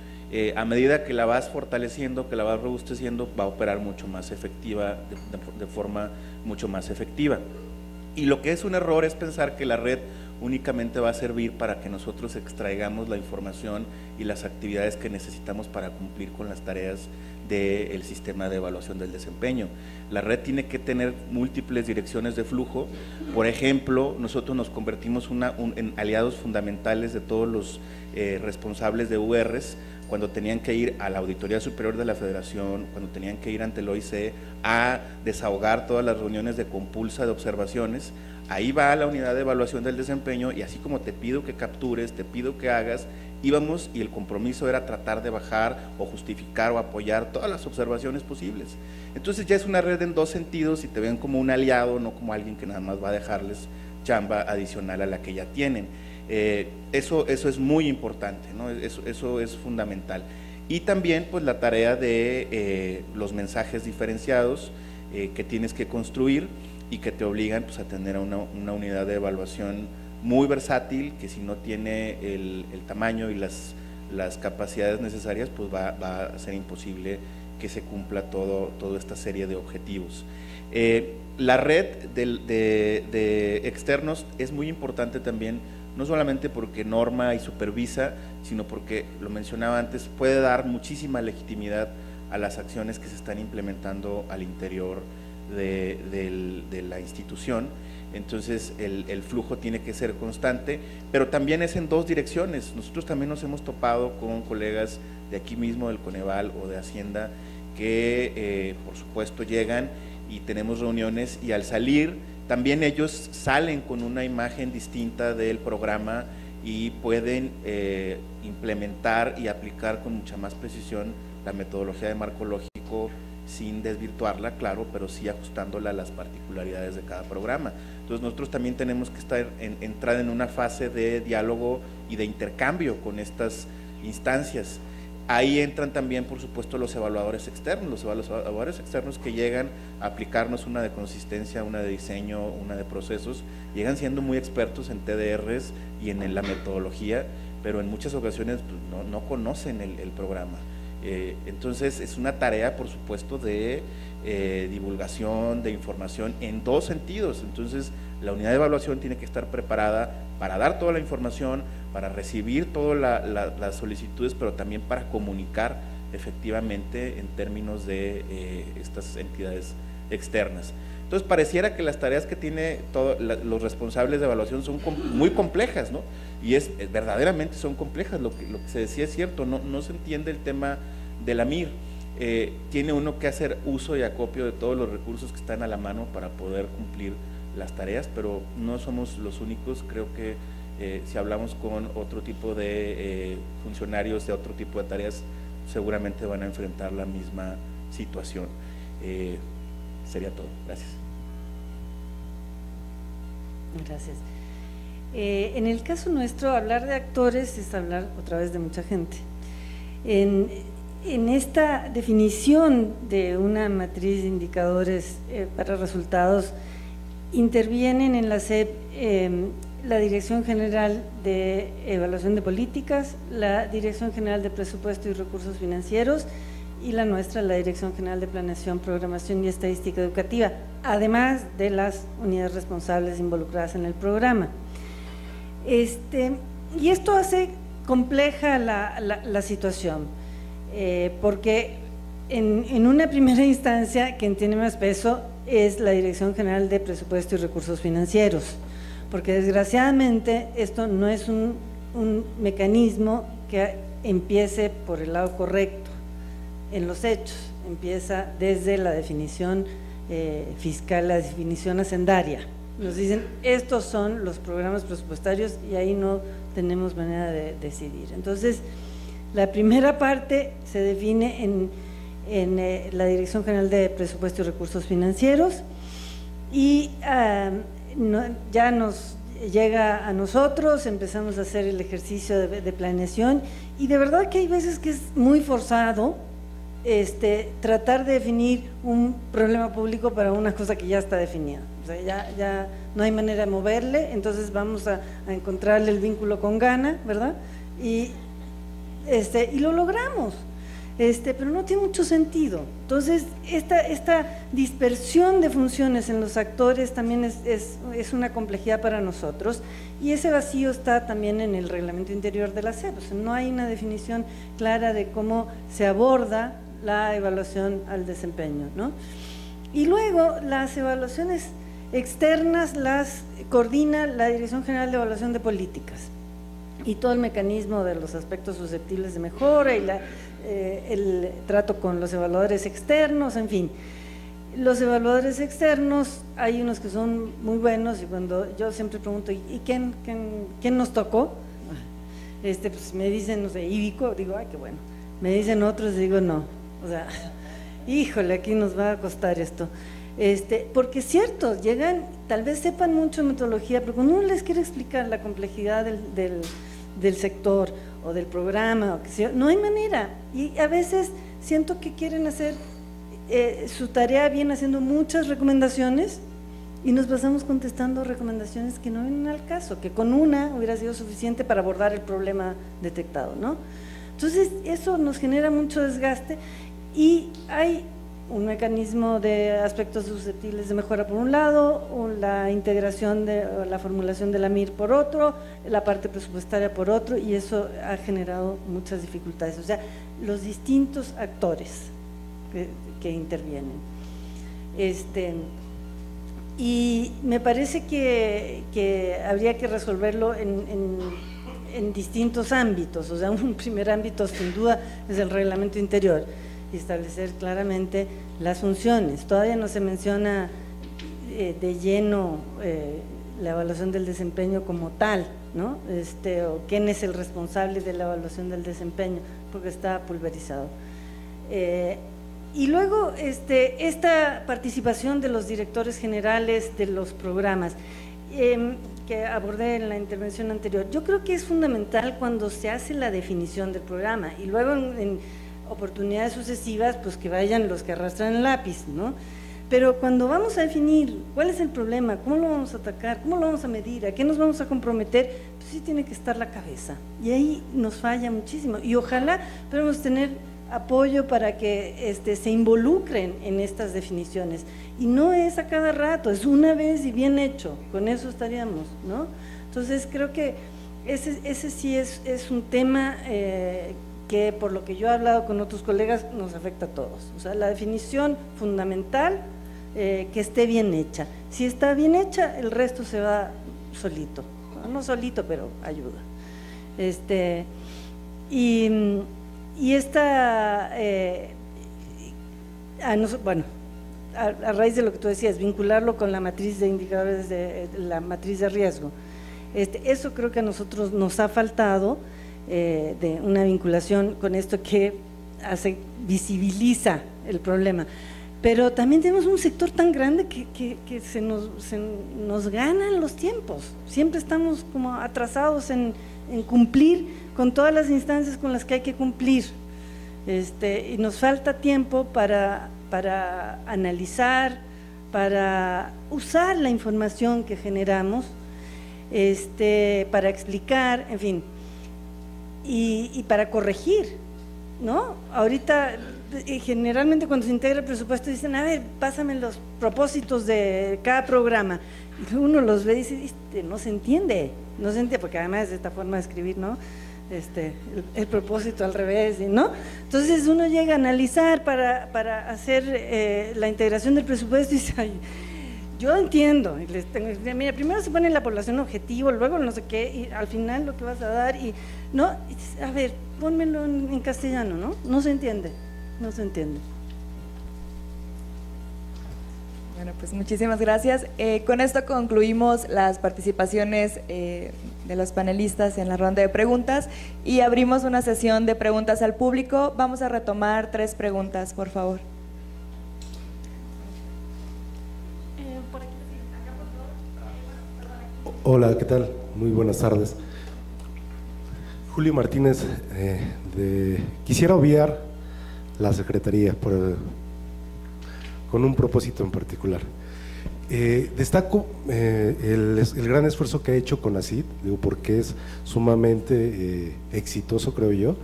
A medida que la vas fortaleciendo, que la vas robusteciendo, va a operar mucho más efectiva, de forma mucho más efectiva. Y lo que es un error es pensar que la red únicamente va a servir para que nosotros extraigamos la información y las actividades que necesitamos para cumplir con las tareas del sistema de evaluación del desempeño. La red tiene que tener múltiples direcciones de flujo. Por ejemplo, nosotros nos convertimos en aliados fundamentales de todos los responsables de URs, cuando tenían que ir a la Auditoría Superior de la Federación, cuando tenían que ir ante el OIC a desahogar todas las reuniones de compulsa de observaciones. Ahí va la unidad de evaluación del desempeño y así como te pido que captures, te pido que hagas, íbamos y el compromiso era tratar de bajar o justificar o apoyar todas las observaciones posibles. Entonces ya es una red en dos sentidos y te ven como un aliado, no como alguien que nada más va a dejarles chamba adicional a la que ya tienen. Eso es muy importante, ¿no? Eso es fundamental. Y también pues la tarea de los mensajes diferenciados que tienes que construir y que te obligan pues a tener una unidad de evaluación muy versátil, que si no tiene el tamaño y las capacidades necesarias pues va a ser imposible que se cumpla toda esta serie de objetivos. La red de externos es muy importante también, no solamente porque norma y supervisa, sino porque, lo mencionaba antes, puede dar muchísima legitimidad a las acciones que se están implementando al interior de la institución. Entonces el flujo tiene que ser constante, pero también es en dos direcciones. Nosotros también nos hemos topado con colegas de aquí mismo, del Coneval o de Hacienda, que por supuesto llegan y tenemos reuniones y al salir también ellos salen con una imagen distinta del programa y pueden implementar y aplicar con mucha más precisión la metodología de marco lógico sin desvirtuarla, claro, pero sí ajustándola a las particularidades de cada programa. Entonces nosotros también tenemos que entrar en una fase de diálogo y de intercambio con estas instancias. Ahí entran también, por supuesto, los evaluadores externos, que llegan a aplicarnos una de consistencia, una de diseño, una de procesos, llegan siendo muy expertos en TDRs y en la metodología, pero en muchas ocasiones pues, no conocen el programa. Entonces es una tarea, por supuesto, de divulgación, de información en dos sentidos. Entonces la unidad de evaluación tiene que estar preparada para dar toda la información, para recibir todas las solicitudes, pero también para comunicar efectivamente en términos de estas entidades externas. Entonces pareciera que las tareas que tiene los responsables de evaluación son muy complejas, ¿no? Y verdaderamente son complejas, lo que se decía es cierto, no se entiende el tema de la MIR. Tiene uno que hacer uso y acopio de todos los recursos que están a la mano para poder cumplir las tareas, pero no somos los únicos. Creo que si hablamos con otro tipo de funcionarios de otro tipo de tareas, seguramente van a enfrentar la misma situación. Sería todo. Gracias.
Gracias. En el caso nuestro, hablar de actores es hablar otra vez de mucha gente. En esta definición de una matriz de indicadores para resultados, intervienen en la SEP la Dirección General de Evaluación de Políticas, la Dirección General de Presupuesto y Recursos Financieros y la nuestra, la Dirección General de Planeación, Programación y Estadística Educativa, además de las unidades responsables involucradas en el programa. Y esto hace compleja la situación, porque en una primera instancia quien tiene más peso es la Dirección General de Presupuesto y Recursos Financieros, porque desgraciadamente esto no es un mecanismo que empiece por el lado correcto en los hechos, empieza desde la definición fiscal, la definición hacendaria. Nos dicen, estos son los programas presupuestarios y ahí no tenemos manera de decidir. Entonces, la primera parte se define en la Dirección General de Presupuesto y Recursos Financieros y ya nos llega a nosotros, empezamos a hacer el ejercicio de planeación y de verdad que hay veces que es muy forzado tratar de definir un problema público para una cosa que ya está definida. O sea, ya no hay manera de moverle, entonces vamos a encontrarle el vínculo con gana, ¿verdad? Y lo logramos. pero no tiene mucho sentido. Entonces, esta dispersión de funciones en los actores también es una complejidad para nosotros, y ese vacío está también en el reglamento interior de la SEP. O sea, no hay una definición clara de cómo se aborda la evaluación al desempeño, ¿no? Y luego, las evaluaciones externas las coordina la Dirección General de Evaluación de Políticas, y todo el mecanismo de los aspectos susceptibles de mejora y el trato con los evaluadores externos, en fin. Los evaluadores externos, hay unos que son muy buenos, y cuando yo siempre pregunto, ¿y quién nos tocó? Pues me dicen, no sé, Ivico, digo, ay, qué bueno. Me dicen otros, digo, no. O sea, híjole, aquí nos va a costar esto. Porque es cierto, llegan, tal vez sepan mucho de metodología, pero cuando uno les quiere explicar la complejidad del sector o del programa, o que sea, no hay manera. Y a veces siento que quieren hacer su tarea bien haciendo muchas recomendaciones, y nos pasamos contestando recomendaciones que no vienen al caso, que con una hubiera sido suficiente para abordar el problema detectado, ¿no? Entonces, eso nos genera mucho desgaste, y hay un mecanismo de aspectos susceptibles de mejora por un lado, o la integración de la formulación de la MIR por otro, la parte presupuestaria por otro, y eso ha generado muchas dificultades. O sea, los distintos actores que intervienen. Y me parece que habría que resolverlo en distintos ámbitos. O sea, un primer ámbito sin duda es el reglamento interior, y establecer claramente las funciones. Todavía no se menciona de lleno la evaluación del desempeño como tal, ¿no? O quién es el responsable de la evaluación del desempeño, porque está pulverizado. Y luego esta participación de los directores generales de los programas, que abordé en la intervención anterior, yo creo que es fundamental cuando se hace la definición del programa, y luego en oportunidades sucesivas, pues que vayan los que arrastran el lápiz, ¿no? Pero cuando vamos a definir cuál es el problema, cómo lo vamos a atacar, cómo lo vamos a medir, a qué nos vamos a comprometer, pues sí tiene que estar la cabeza, y ahí nos falla muchísimo, y ojalá podamos tener apoyo para que se involucren en estas definiciones, y no es a cada rato, es una vez y bien hecho, con eso estaríamos, ¿no? Entonces creo que ese sí es un tema que, por lo que yo he hablado con otros colegas, nos afecta a todos. O sea, la definición fundamental, que esté bien hecha. Si está bien hecha, el resto se va solito, no solito, pero ayuda. Y esta, bueno, a raíz de lo que tú decías, vincularlo con la matriz de indicadores, la matriz de riesgo, eso creo que a nosotros nos ha faltado, de una vinculación con esto que visibiliza el problema. Pero también tenemos un sector tan grande que se nos ganan los tiempos, siempre estamos como atrasados en cumplir con todas las instancias con las que hay que cumplir, y nos falta tiempo para analizar, para usar la información que generamos, para explicar, en fin, y para corregir, ¿no? Ahorita generalmente cuando se integra el presupuesto dicen, a ver, pásame los propósitos de cada programa, y uno los ve y dice, no se entiende, porque además de esta forma de escribir, ¿no? El propósito al revés, ¿no? Entonces uno llega a analizar para hacer la integración del presupuesto y dice, ay, yo entiendo, mira, primero se pone la población objetivo, luego no sé qué, y al final lo que vas a dar, y no, a ver, pónmelo en castellano, ¿no? No se entiende.
Bueno, pues muchísimas gracias. Con esto concluimos las participaciones de los panelistas en la ronda de preguntas, y abrimos una sesión de preguntas al público. Vamos a retomar 3 preguntas, por favor.
Hola, ¿qué tal? Muy buenas tardes. Julio Martínez, quisiera obviar la Secretaría con un propósito en particular. Destaco el gran esfuerzo que ha hecho CONACYT, porque es sumamente exitoso, creo yo,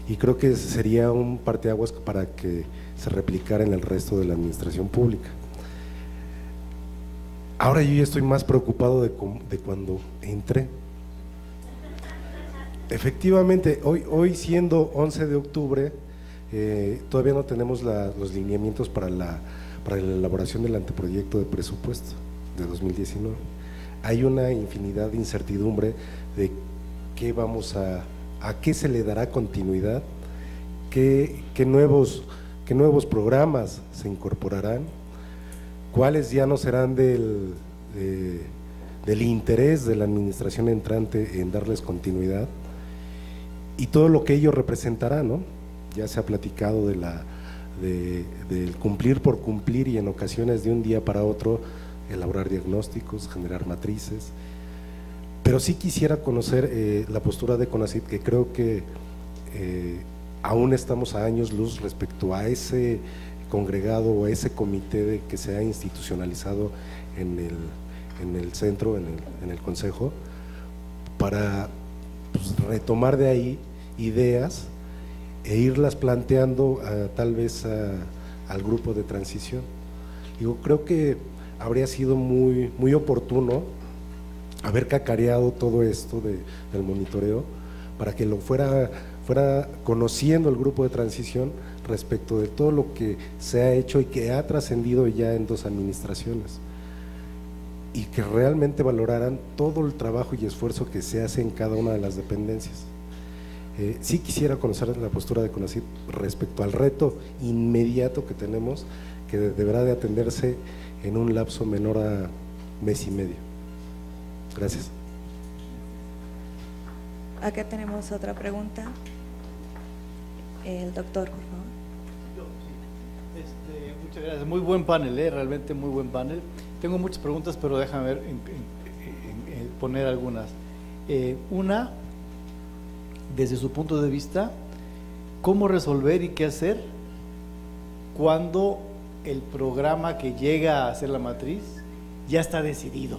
y creo que sería un parteaguas para que se replicara en el resto de la administración pública. Ahora yo ya estoy más preocupado de cuando entré. Efectivamente, hoy siendo 11 de octubre, todavía no tenemos los lineamientos para la elaboración del anteproyecto de presupuesto de 2019. Hay una infinidad de incertidumbre de qué a qué se le dará continuidad, qué nuevos programas se incorporarán, cuáles ya no serán del interés de la administración entrante en darles continuidad, y todo lo que ello representará, ¿no? Ya se ha platicado del cumplir por cumplir, y en ocasiones de un día para otro elaborar diagnósticos, generar matrices. Pero sí quisiera conocer la postura de CONACYT, que creo que aún estamos a años luz respecto a ese congregado o a ese comité que se ha institucionalizado en el centro, en el consejo, para pues, retomar de ahí ideas e irlas planteando tal vez al grupo de transición. Digo, creo que habría sido muy oportuno haber cacareado todo esto del monitoreo para que lo fuera conociendo el grupo de transición respecto de todo lo que se ha hecho y que ha trascendido ya en 2 administraciones, y que realmente valoraran todo el trabajo y esfuerzo que se hace en cada una de las dependencias. Sí quisiera conocer la postura de CONACYT respecto al reto inmediato que tenemos, que deberá de atenderse en un lapso menor a mes y medio. Gracias.
Acá tenemos otra pregunta. El doctor, por favor.
Muchas gracias. Muy buen panel, realmente muy buen panel. Tengo muchas preguntas, pero déjame ver, poner algunas. Una, desde su punto de vista, ¿cómo resolver y qué hacer cuando el programa que llega a ser la matriz ya está decidido?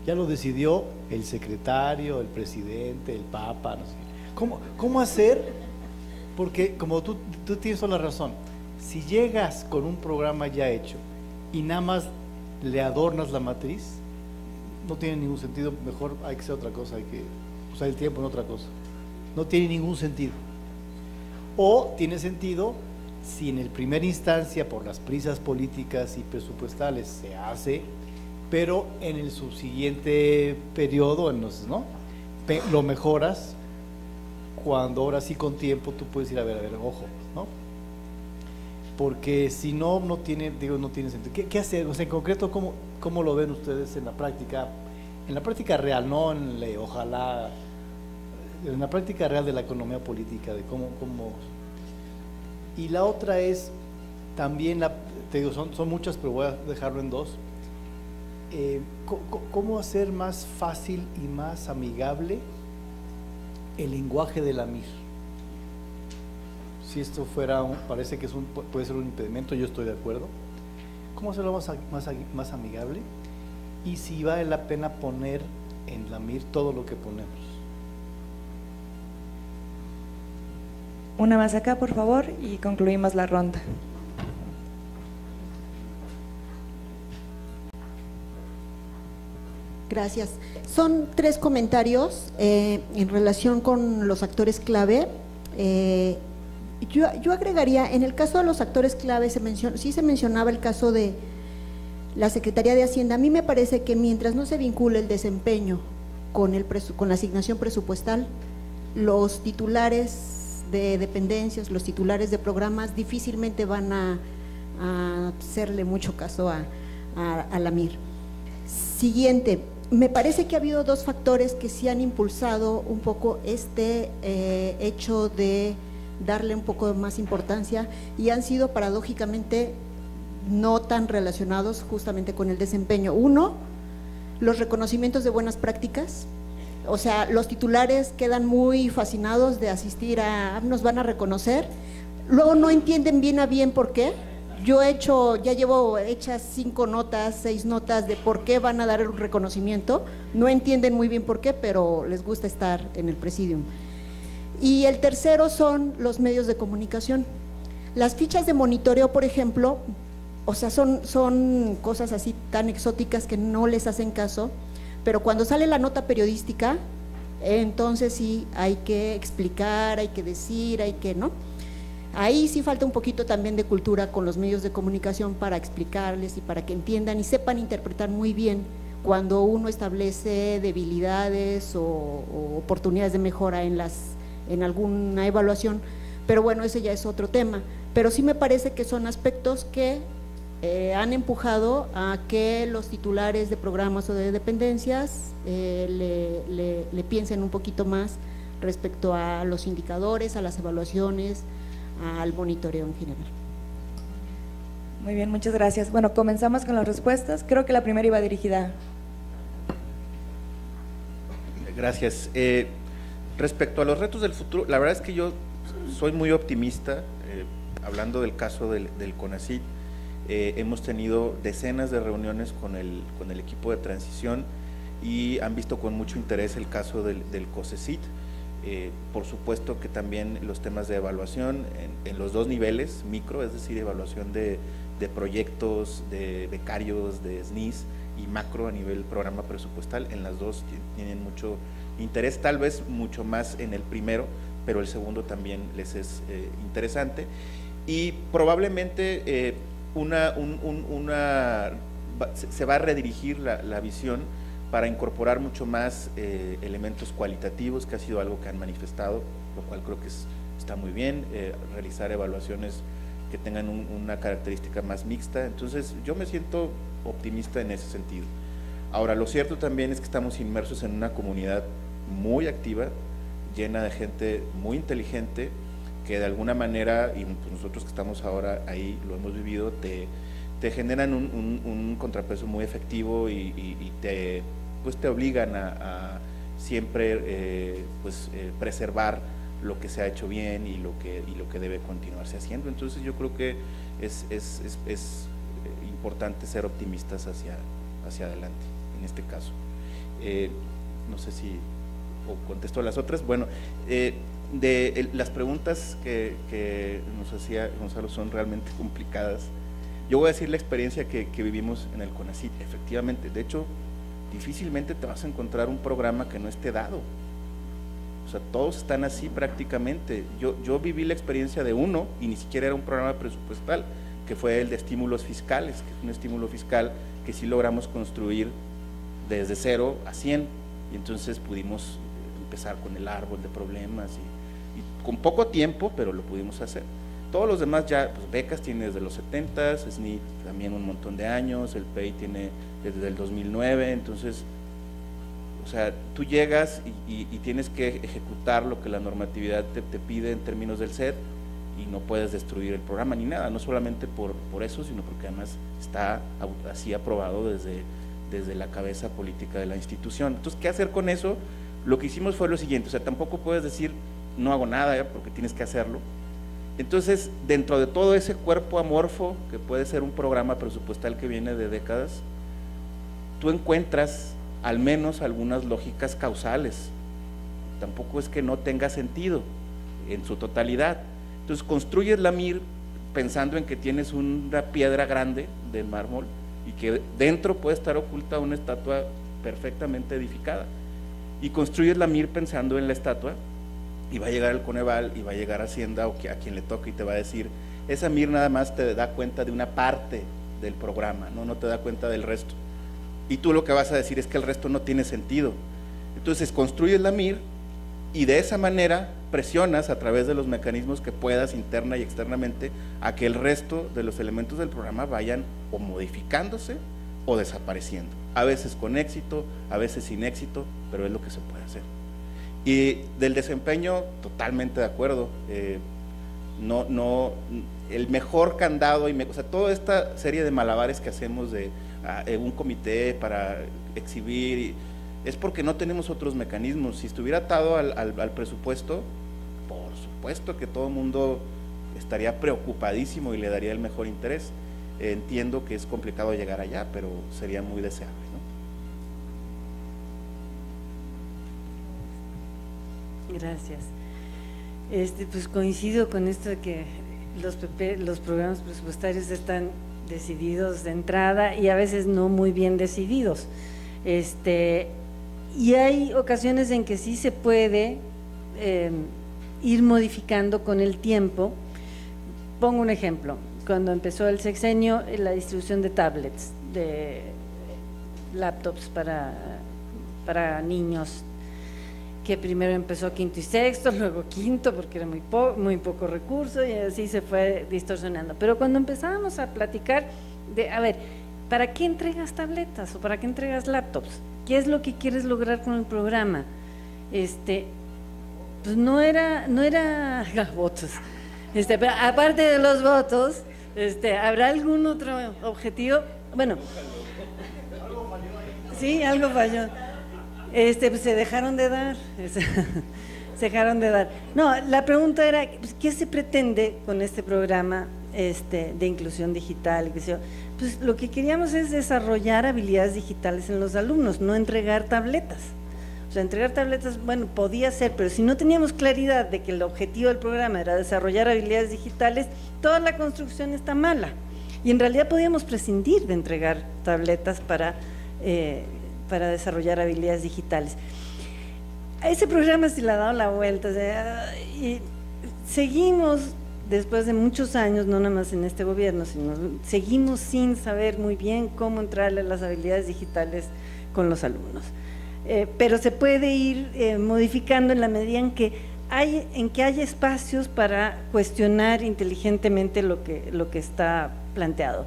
Ya lo decidió el secretario, el presidente, el papa, no sé. ¿Cómo hacer? Porque como tú tienes toda la razón, si llegas con un programa ya hecho y nada más le adornas la matriz, no tiene ningún sentido. Mejor hay que hacer otra cosa, hay que usar el tiempo en otra cosa. No tiene ningún sentido. O tiene sentido si en el primer instancia, por las prisas políticas y presupuestales, se hace, pero en el subsiguiente periodo, entonces, ¿no? Lo mejoras, cuando ahora sí con tiempo tú puedes ir a ver, ojo, ¿no? Porque si no, no tiene sentido. ¿Qué hacer? O sea, en concreto, ¿cómo lo ven ustedes en la práctica? En la práctica real, no ojalá, en la práctica real de la economía política, de cómo. Y la otra es también, te digo, son muchas, pero voy a dejarlo en 2. ¿Cómo hacer más fácil y más amigable el lenguaje de la MIR? Si esto fuera, parece que puede ser un impedimento, yo estoy de acuerdo. ¿Cómo hacerlo más amigable? Y si vale la pena poner en la MIR todo lo que ponemos.
Una más acá, por favor, y concluimos la ronda.
Gracias. Son 3 comentarios en relación con los actores clave. Yo agregaría, en el caso de los actores clave, sí se mencionaba el caso de la Secretaría de Hacienda. A mí me parece que mientras no se vincule el desempeño con la asignación presupuestal, los titulares de dependencias, los titulares de programas difícilmente van a hacerle mucho caso a la MIR. Siguiente, me parece que ha habido 2 factores que sí han impulsado un poco este hecho de darle un poco más importancia, y han sido paradójicamente no tan relacionados justamente con el desempeño. Uno, los reconocimientos de buenas prácticas. O sea, los titulares quedan muy fascinados de asistir nos van a reconocer, luego no entienden bien a bien por qué. Ya llevo hechas 5 notas, 6 notas de por qué van a dar un reconocimiento, no entienden muy bien por qué, pero les gusta estar en el presidium. Y el tercero son los medios de comunicación. Las fichas de monitoreo, por ejemplo, o sea, son cosas así tan exóticas que no les hacen caso, pero cuando sale la nota periodística, entonces sí hay que explicar, hay que decir, hay que, ¿no? Ahí sí falta un poquito también de cultura con los medios de comunicación para explicarles y para que entiendan y sepan interpretar muy bien cuando uno establece debilidades o oportunidades de mejora en alguna evaluación, pero bueno, ese ya es otro tema. Pero sí me parece que son aspectos que han empujado a que los titulares de programas o de dependencias le piensen un poquito más respecto a los indicadores, a las evaluaciones, al monitoreo en general.
Muy bien, muchas gracias. Bueno, comenzamos con las respuestas. Creo que la primera iba dirigida.
Gracias. Respecto a los retos del futuro, la verdad es que yo soy muy optimista. Hablando del caso del CONACYT, hemos tenido decenas de reuniones con el equipo de transición y han visto con mucho interés el caso del COSECYT. Por supuesto que también los temas de evaluación en los dos niveles, micro, es decir, evaluación de proyectos, de becarios, de SNIS, y macro a nivel programa presupuestal, en las dos tienen mucho interés, tal vez mucho más en el primero, pero el segundo también les es interesante. Y probablemente se va a redirigir la visión para incorporar mucho más elementos cualitativos, que ha sido algo que han manifestado, lo cual creo que está muy bien, realizar evaluaciones que tengan una característica más mixta. Entonces yo me siento optimista en ese sentido. Ahora, lo cierto también es que estamos inmersos en una comunidad muy activa, llena de gente muy inteligente, que de alguna manera, y pues nosotros que estamos ahora ahí lo hemos vivido, te generan un contrapeso muy efectivo y te obligan a siempre preservar lo que se ha hecho bien y lo que debe continuarse haciendo. Entonces yo creo que es importante ser optimistas hacia adelante en este caso. No sé si contesto a las otras. Bueno, las preguntas que nos hacía Gonzalo son realmente complicadas. Yo voy a decir la experiencia que vivimos en el CONACYT. Efectivamente, de hecho, difícilmente te vas a encontrar un programa que no esté dado. O sea, todos están así prácticamente. Yo viví la experiencia de uno, y ni siquiera era un programa presupuestal, que fue el de estímulos fiscales, que es un estímulo fiscal que sí logramos construir desde 0 a 100, y entonces pudimos empezar con el árbol de problemas, y con poco tiempo, pero lo pudimos hacer. Todos los demás ya, pues becas tiene desde los 70s, SNI también un montón de años, el PEI tiene desde el 2009, entonces, o sea, tú llegas y tienes que ejecutar lo que la normatividad te pide en términos del SET, y no puedes destruir el programa ni nada, no solamente por eso, sino porque además está así aprobado desde la cabeza política de la institución. Entonces, ¿qué hacer con eso? Lo que hicimos fue lo siguiente, o sea, tampoco puedes decir no hago nada, porque tienes que hacerlo. Entonces, dentro de todo ese cuerpo amorfo, que puede ser un programa presupuestal que viene de décadas, tú encuentras al menos algunas lógicas causales. Tampoco es que no tenga sentido en su totalidad. Entonces construyes la MIR pensando en que tienes una piedra grande de mármol y que dentro puede estar oculta una estatua perfectamente edificada, y construyes la MIR pensando en la estatua, y va a llegar el Coneval y va a llegar Hacienda o a quien le toque y te va a decir, esa MIR nada más te da cuenta de una parte del programa, no te da cuenta del resto, y tú lo que vas a decir es que el resto no tiene sentido. Entonces construyes la MIR y de esa manera presionas a través de los mecanismos que puedas interna y externamente a que el resto de los elementos del programa vayan o modificándose o desapareciendo, a veces con éxito, a veces sin éxito, pero es lo que se puede hacer. Y del desempeño, totalmente de acuerdo. El mejor candado, o sea, toda esta serie de malabares que hacemos de un comité para exhibir, es porque no tenemos otros mecanismos. Si estuviera atado al presupuesto, por supuesto que todo el mundo estaría preocupadísimo y le daría el mejor interés. Entiendo que es complicado llegar allá, pero sería muy deseable, ¿no?
Gracias. Pues coincido con esto de que los programas presupuestarios están decididos de entrada y a veces no muy bien decididos. Y hay ocasiones en que sí se puede ir modificando con el tiempo. Pongo un ejemplo, cuando empezó el sexenio, la distribución de tablets, de laptops para niños, que primero empezó quinto y sexto, luego quinto porque era muy poco recurso y así se fue distorsionando. Pero cuando empezábamos a platicar de, a ver, ¿para qué entregas tabletas o para qué entregas laptops? ¿Qué es lo que quieres lograr con el programa? Pues no era votos. Pero aparte de los votos, ¿habrá algún otro objetivo? Bueno, sí, algo falló. Pues se dejaron de dar. Se dejaron de dar. No, la pregunta era, pues, ¿qué se pretende con este programa de inclusión digital? Pues lo que queríamos es desarrollar habilidades digitales en los alumnos, no entregar tabletas. O sea, entregar tabletas, bueno, podía ser, pero si no teníamos claridad de que el objetivo del programa era desarrollar habilidades digitales, toda la construcción está mala. Y en realidad podíamos prescindir de entregar tabletas para desarrollar habilidades digitales. A ese programa se le ha dado la vuelta, o sea, y seguimos, después de muchos años, no nada más en este gobierno, sino seguimos sin saber muy bien cómo entrarle a las habilidades digitales con los alumnos. Pero se puede ir modificando en la medida en que haya espacios para cuestionar inteligentemente lo que está planteado.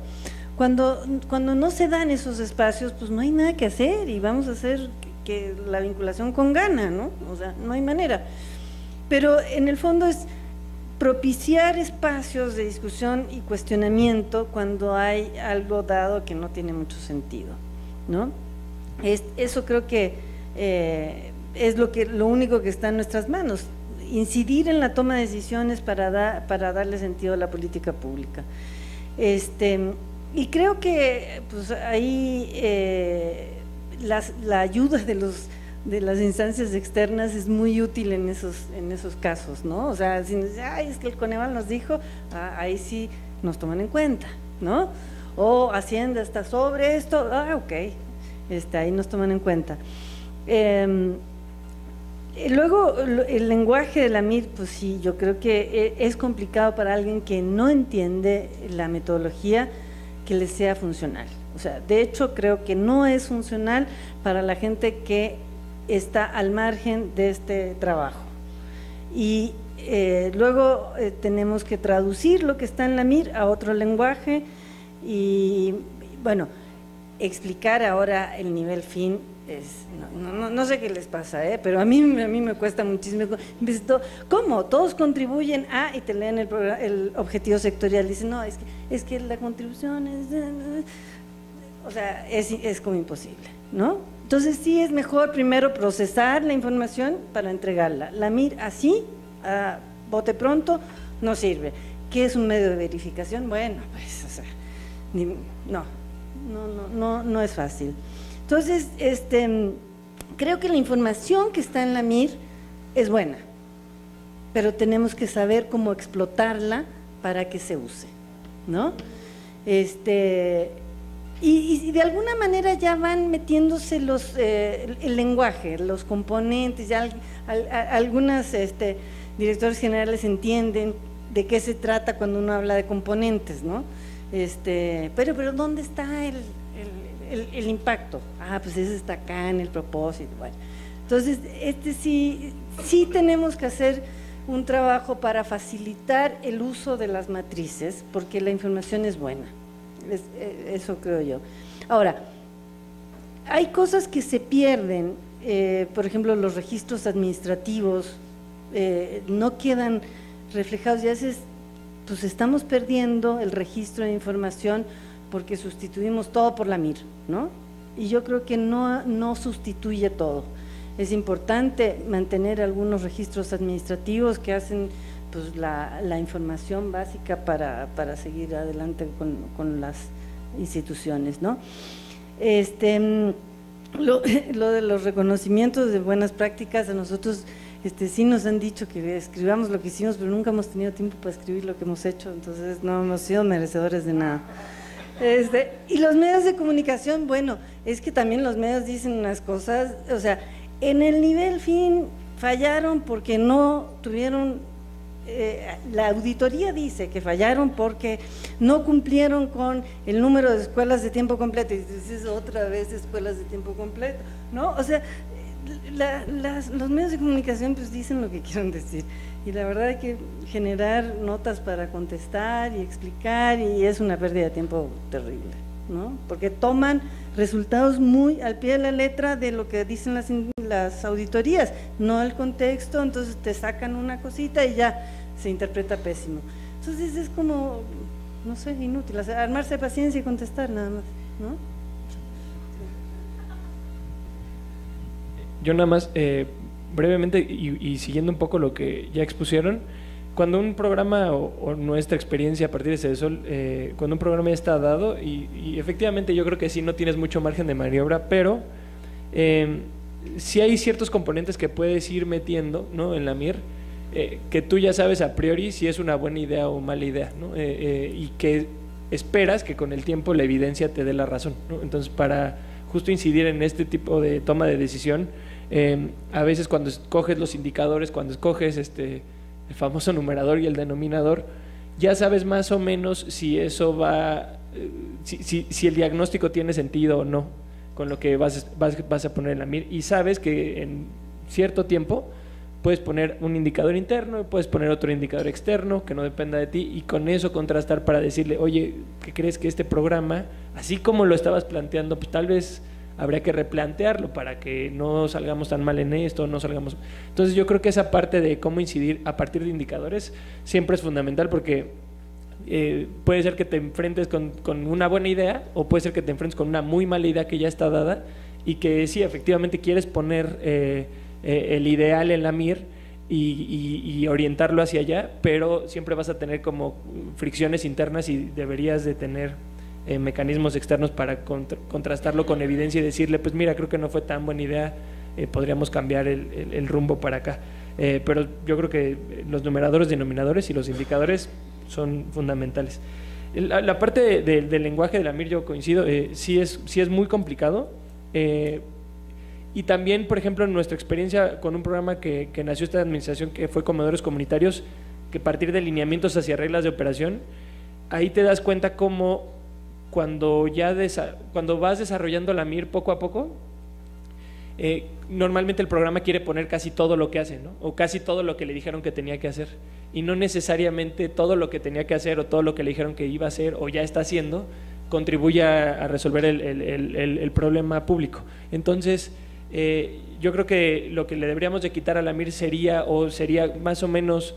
Cuando no se dan esos espacios, pues no hay nada que hacer y vamos a hacer que la vinculación con gana, ¿no? O sea, no hay manera. Pero en el fondo es propiciar espacios de discusión y cuestionamiento cuando hay algo dado que no tiene mucho sentido, ¿no? Eso creo que es lo único que está en nuestras manos, incidir en la toma de decisiones para darle sentido a la política pública. Y creo que pues ahí la ayuda de las instancias externas es muy útil en esos casos, ¿no? O sea, si nos dice, ay, es que el Coneval nos dijo, ahí sí nos toman en cuenta, ¿no? O Hacienda está sobre esto, ok, ahí nos toman en cuenta. Luego, el lenguaje de la MIR, pues sí, yo creo que es complicado para alguien que no entiende la metodología que le sea funcional. O sea, de hecho, creo que no es funcional para la gente que está al margen de este trabajo. Y luego tenemos que traducir lo que está en la MIR a otro lenguaje y, bueno, explicar ahora el nivel fin. No sé qué les pasa, pero a mí me cuesta muchísimo. ¿Cómo? Todos contribuyen a, y te leen el objetivo sectorial, dicen, no, es que la contribución es, o sea, es como imposible, ¿no? Entonces sí es mejor primero procesar la información para entregarla. La MIR así, a bote pronto, no sirve. ¿Qué es un medio de verificación? Bueno, pues, o sea, no es fácil. Entonces, creo que la información que está en la MIR es buena, pero tenemos que saber cómo explotarla para que se use, ¿no? Y de alguna manera ya van metiéndose el lenguaje, los componentes, ya algunas directores generales entienden de qué se trata cuando uno habla de componentes, ¿no? Pero ¿dónde está el impacto? Pues ese está acá en el propósito. Bueno, entonces sí tenemos que hacer un trabajo para facilitar el uso de las matrices, porque la información es buena, eso creo yo. Ahora, hay cosas que se pierden, por ejemplo, los registros administrativos no quedan reflejados y a veces pues estamos perdiendo el registro de información porque sustituimos todo por la MIR, ¿no? Y yo creo que no sustituye todo. Es importante mantener algunos registros administrativos que hacen pues la información básica para seguir adelante con las instituciones, ¿no? Lo de los reconocimientos de buenas prácticas, a nosotros Sí nos han dicho que escribamos lo que hicimos, pero nunca hemos tenido tiempo para escribir lo que hemos hecho, entonces no hemos sido merecedores de nada. Y los medios de comunicación, bueno, es que también los medios dicen unas cosas, o sea, en el nivel fin fallaron porque no tuvieron, la auditoría dice que fallaron porque no cumplieron con el número de escuelas de tiempo completo, y dices otra vez escuelas de tiempo completo, ¿no? O sea, los medios de comunicación pues dicen lo que quieren decir, y la verdad hay que generar notas para contestar y explicar, y es una pérdida de tiempo terrible, ¿no? Porque toman resultados muy al pie de la letra de lo que dicen las auditorías, no el contexto, entonces te sacan una cosita y ya se interpreta pésimo. Entonces es como, no sé, inútil, o sea, armarse de paciencia y contestar nada más, ¿no?
Yo nada más, brevemente, y siguiendo un poco lo que ya expusieron, cuando un programa o nuestra experiencia a partir de CEDESOL, cuando un programa ya está dado, y efectivamente yo creo que sí no tienes mucho margen de maniobra, pero sí hay ciertos componentes que puedes ir metiendo, ¿no?, en la MIR, que tú ya sabes a priori si es una buena idea o mala idea, ¿no? Y que esperas que con el tiempo la evidencia te dé la razón, ¿no? Entonces, para justo incidir en este tipo de toma de decisión, a veces cuando escoges los indicadores, cuando escoges el famoso numerador y el denominador, ya sabes más o menos si eso va, si el diagnóstico tiene sentido o no con lo que vas a poner en la MIR, y sabes que en cierto tiempo puedes poner un indicador interno, puedes poner otro indicador externo que no dependa de ti, y con eso contrastar para decirle, oye, ¿qué crees que este programa, así como lo estabas planteando, pues tal vez habría que replantearlo para que no salgamos tan mal en esto, no salgamos… Entonces yo creo que esa parte de cómo incidir a partir de indicadores siempre es fundamental, porque puede ser que te enfrentes con una buena idea, o puede ser que te enfrentes con una muy mala idea que ya está dada, y que sí, efectivamente quieres poner el ideal en la MIR y orientarlo hacia allá, pero siempre vas a tener como fricciones internas, y deberías de tener mecanismos externos para contrastarlo con evidencia y decirle, pues mira, creo que no fue tan buena idea, podríamos cambiar el rumbo para acá. Pero yo creo que los numeradores, denominadores y los indicadores son fundamentales. La parte del lenguaje de la MIR, yo coincido, sí es muy complicado, y también, por ejemplo, en nuestra experiencia con un programa que nació esta administración, que fue Comedores Comunitarios, que a partir de lineamientos hacia reglas de operación, ahí te das cuenta cómo cuando vas desarrollando la MIR poco a poco, normalmente el programa quiere poner casi todo lo que hace, ¿no? O casi todo lo que le dijeron que tenía que hacer, y no necesariamente todo lo que tenía que hacer o todo lo que le dijeron que iba a hacer o ya está haciendo contribuye a resolver el problema público. Entonces, yo creo que lo que le deberíamos de quitar a la MIR sería más o menos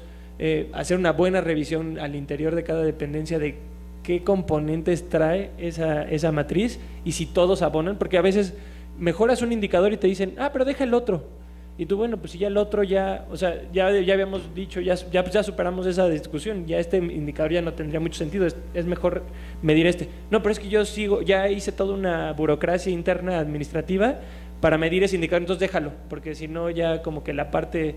hacer una buena revisión al interior de cada dependencia de qué componentes trae esa matriz, y si todos abonan, porque a veces mejoras un indicador y te dicen, pero deja el otro, y tú, bueno, pues si ya el otro ya, o sea, ya habíamos dicho, ya superamos esa discusión, ya este indicador ya no tendría mucho sentido, es mejor medir este. No, pero es que yo ya hice toda una burocracia interna administrativa para medir ese indicador, entonces déjalo, porque si no ya como que la parte,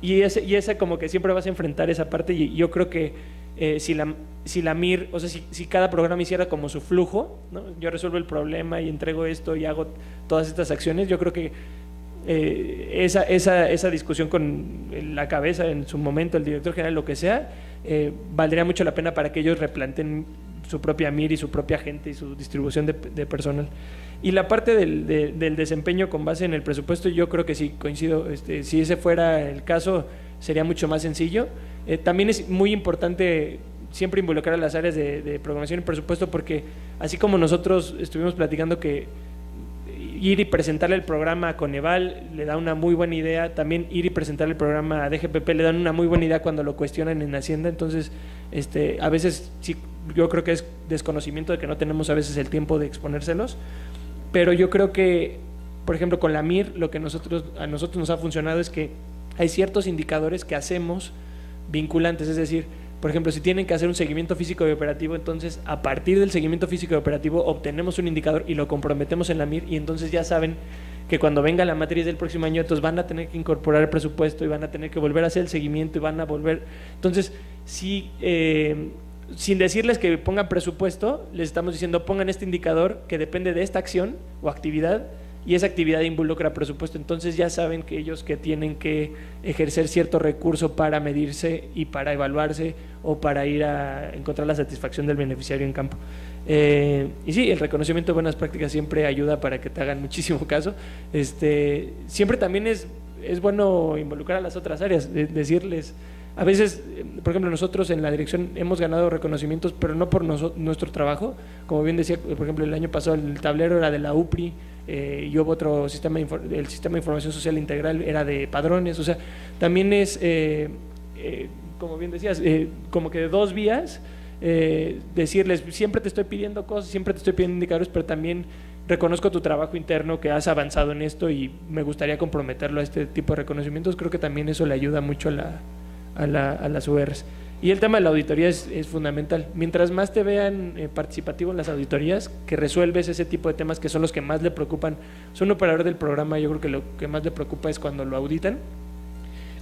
y esa como que siempre vas a enfrentar esa parte, y yo creo que si la MIR, o sea, si cada programa hiciera como su flujo, ¿no? Yo resuelvo el problema y entrego esto y hago todas estas acciones, yo creo que esa discusión con la cabeza en su momento, el director general, lo que sea, valdría mucho la pena para que ellos replanten su propia MIR y su propia gente y su distribución de personal. Y la parte del desempeño con base en el presupuesto, yo creo que sí, coincido, si ese fuera el caso sería mucho más sencillo. También es muy importante siempre involucrar a las áreas de programación y presupuesto, porque así como nosotros estuvimos platicando que ir y presentarle el programa a Coneval le da una muy buena idea, también ir y presentarle el programa a DGPP le dan una muy buena idea cuando lo cuestionan en Hacienda. Entonces a veces sí, yo creo que es desconocimiento de que no tenemos a veces el tiempo de exponérselos, pero yo creo que, por ejemplo, con la MIR, lo que a nosotros nos ha funcionado es que hay ciertos indicadores que hacemos vinculantes, es decir, por ejemplo, si tienen que hacer un seguimiento físico y operativo, entonces a partir del seguimiento físico y operativo obtenemos un indicador y lo comprometemos en la MIR, y entonces ya saben que cuando venga la matriz del próximo año, entonces van a tener que incorporar el presupuesto y van a tener que volver a hacer el seguimiento y van a volver. Entonces, sí, sin decirles que pongan presupuesto, les estamos diciendo pongan este indicador que depende de esta acción o actividad, y esa actividad involucra presupuesto. Entonces ya saben que ellos que tienen que ejercer cierto recurso para medirse y para evaluarse o para ir a encontrar la satisfacción del beneficiario en campo. Y sí, el reconocimiento de buenas prácticas siempre ayuda para que te hagan muchísimo caso. Siempre también es bueno involucrar a las otras áreas, decirles. A veces, por ejemplo, nosotros en la dirección hemos ganado reconocimientos, pero no por nuestro trabajo. Como bien decía, por ejemplo, el año pasado el tablero era de la UPRI, y hubo otro sistema, el sistema de información social integral era de padrones. O sea, también es, como bien decías, como que de dos vías, decirles, siempre te estoy pidiendo cosas, siempre te estoy pidiendo indicadores, pero también reconozco tu trabajo interno, que has avanzado en esto y me gustaría comprometerlo a este tipo de reconocimientos. Creo que también eso le ayuda mucho a las URs. Y el tema de la auditoría es fundamental. Mientras más te vean participativo en las auditorías, que resuelves ese tipo de temas que son los que más le preocupan. Soy un operador del programa, yo creo que lo que más le preocupa es cuando lo auditan.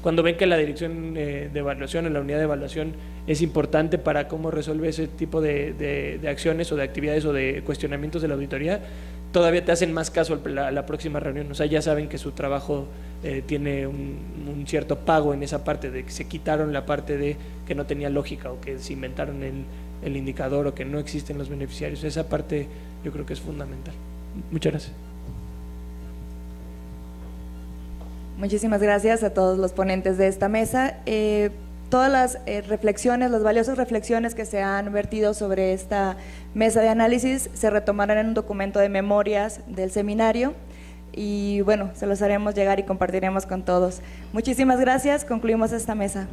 Cuando ven que la dirección de evaluación, en la unidad de evaluación, es importante para cómo resuelve ese tipo de acciones o de actividades o de cuestionamientos de la auditoría, todavía te hacen más caso a la próxima reunión. O sea, ya saben que su trabajo tiene un cierto pago en esa parte, de que se quitaron la parte de que no tenía lógica o que se inventaron el indicador o que no existen los beneficiarios. Esa parte yo creo que es fundamental. Muchas gracias.
Muchísimas gracias a todos los ponentes de esta mesa. Todas las reflexiones, las valiosas reflexiones que se han vertido sobre esta mesa de análisis se retomarán en un documento de memorias del seminario y bueno, se los haremos llegar y compartiremos con todos. Muchísimas gracias, concluimos esta mesa.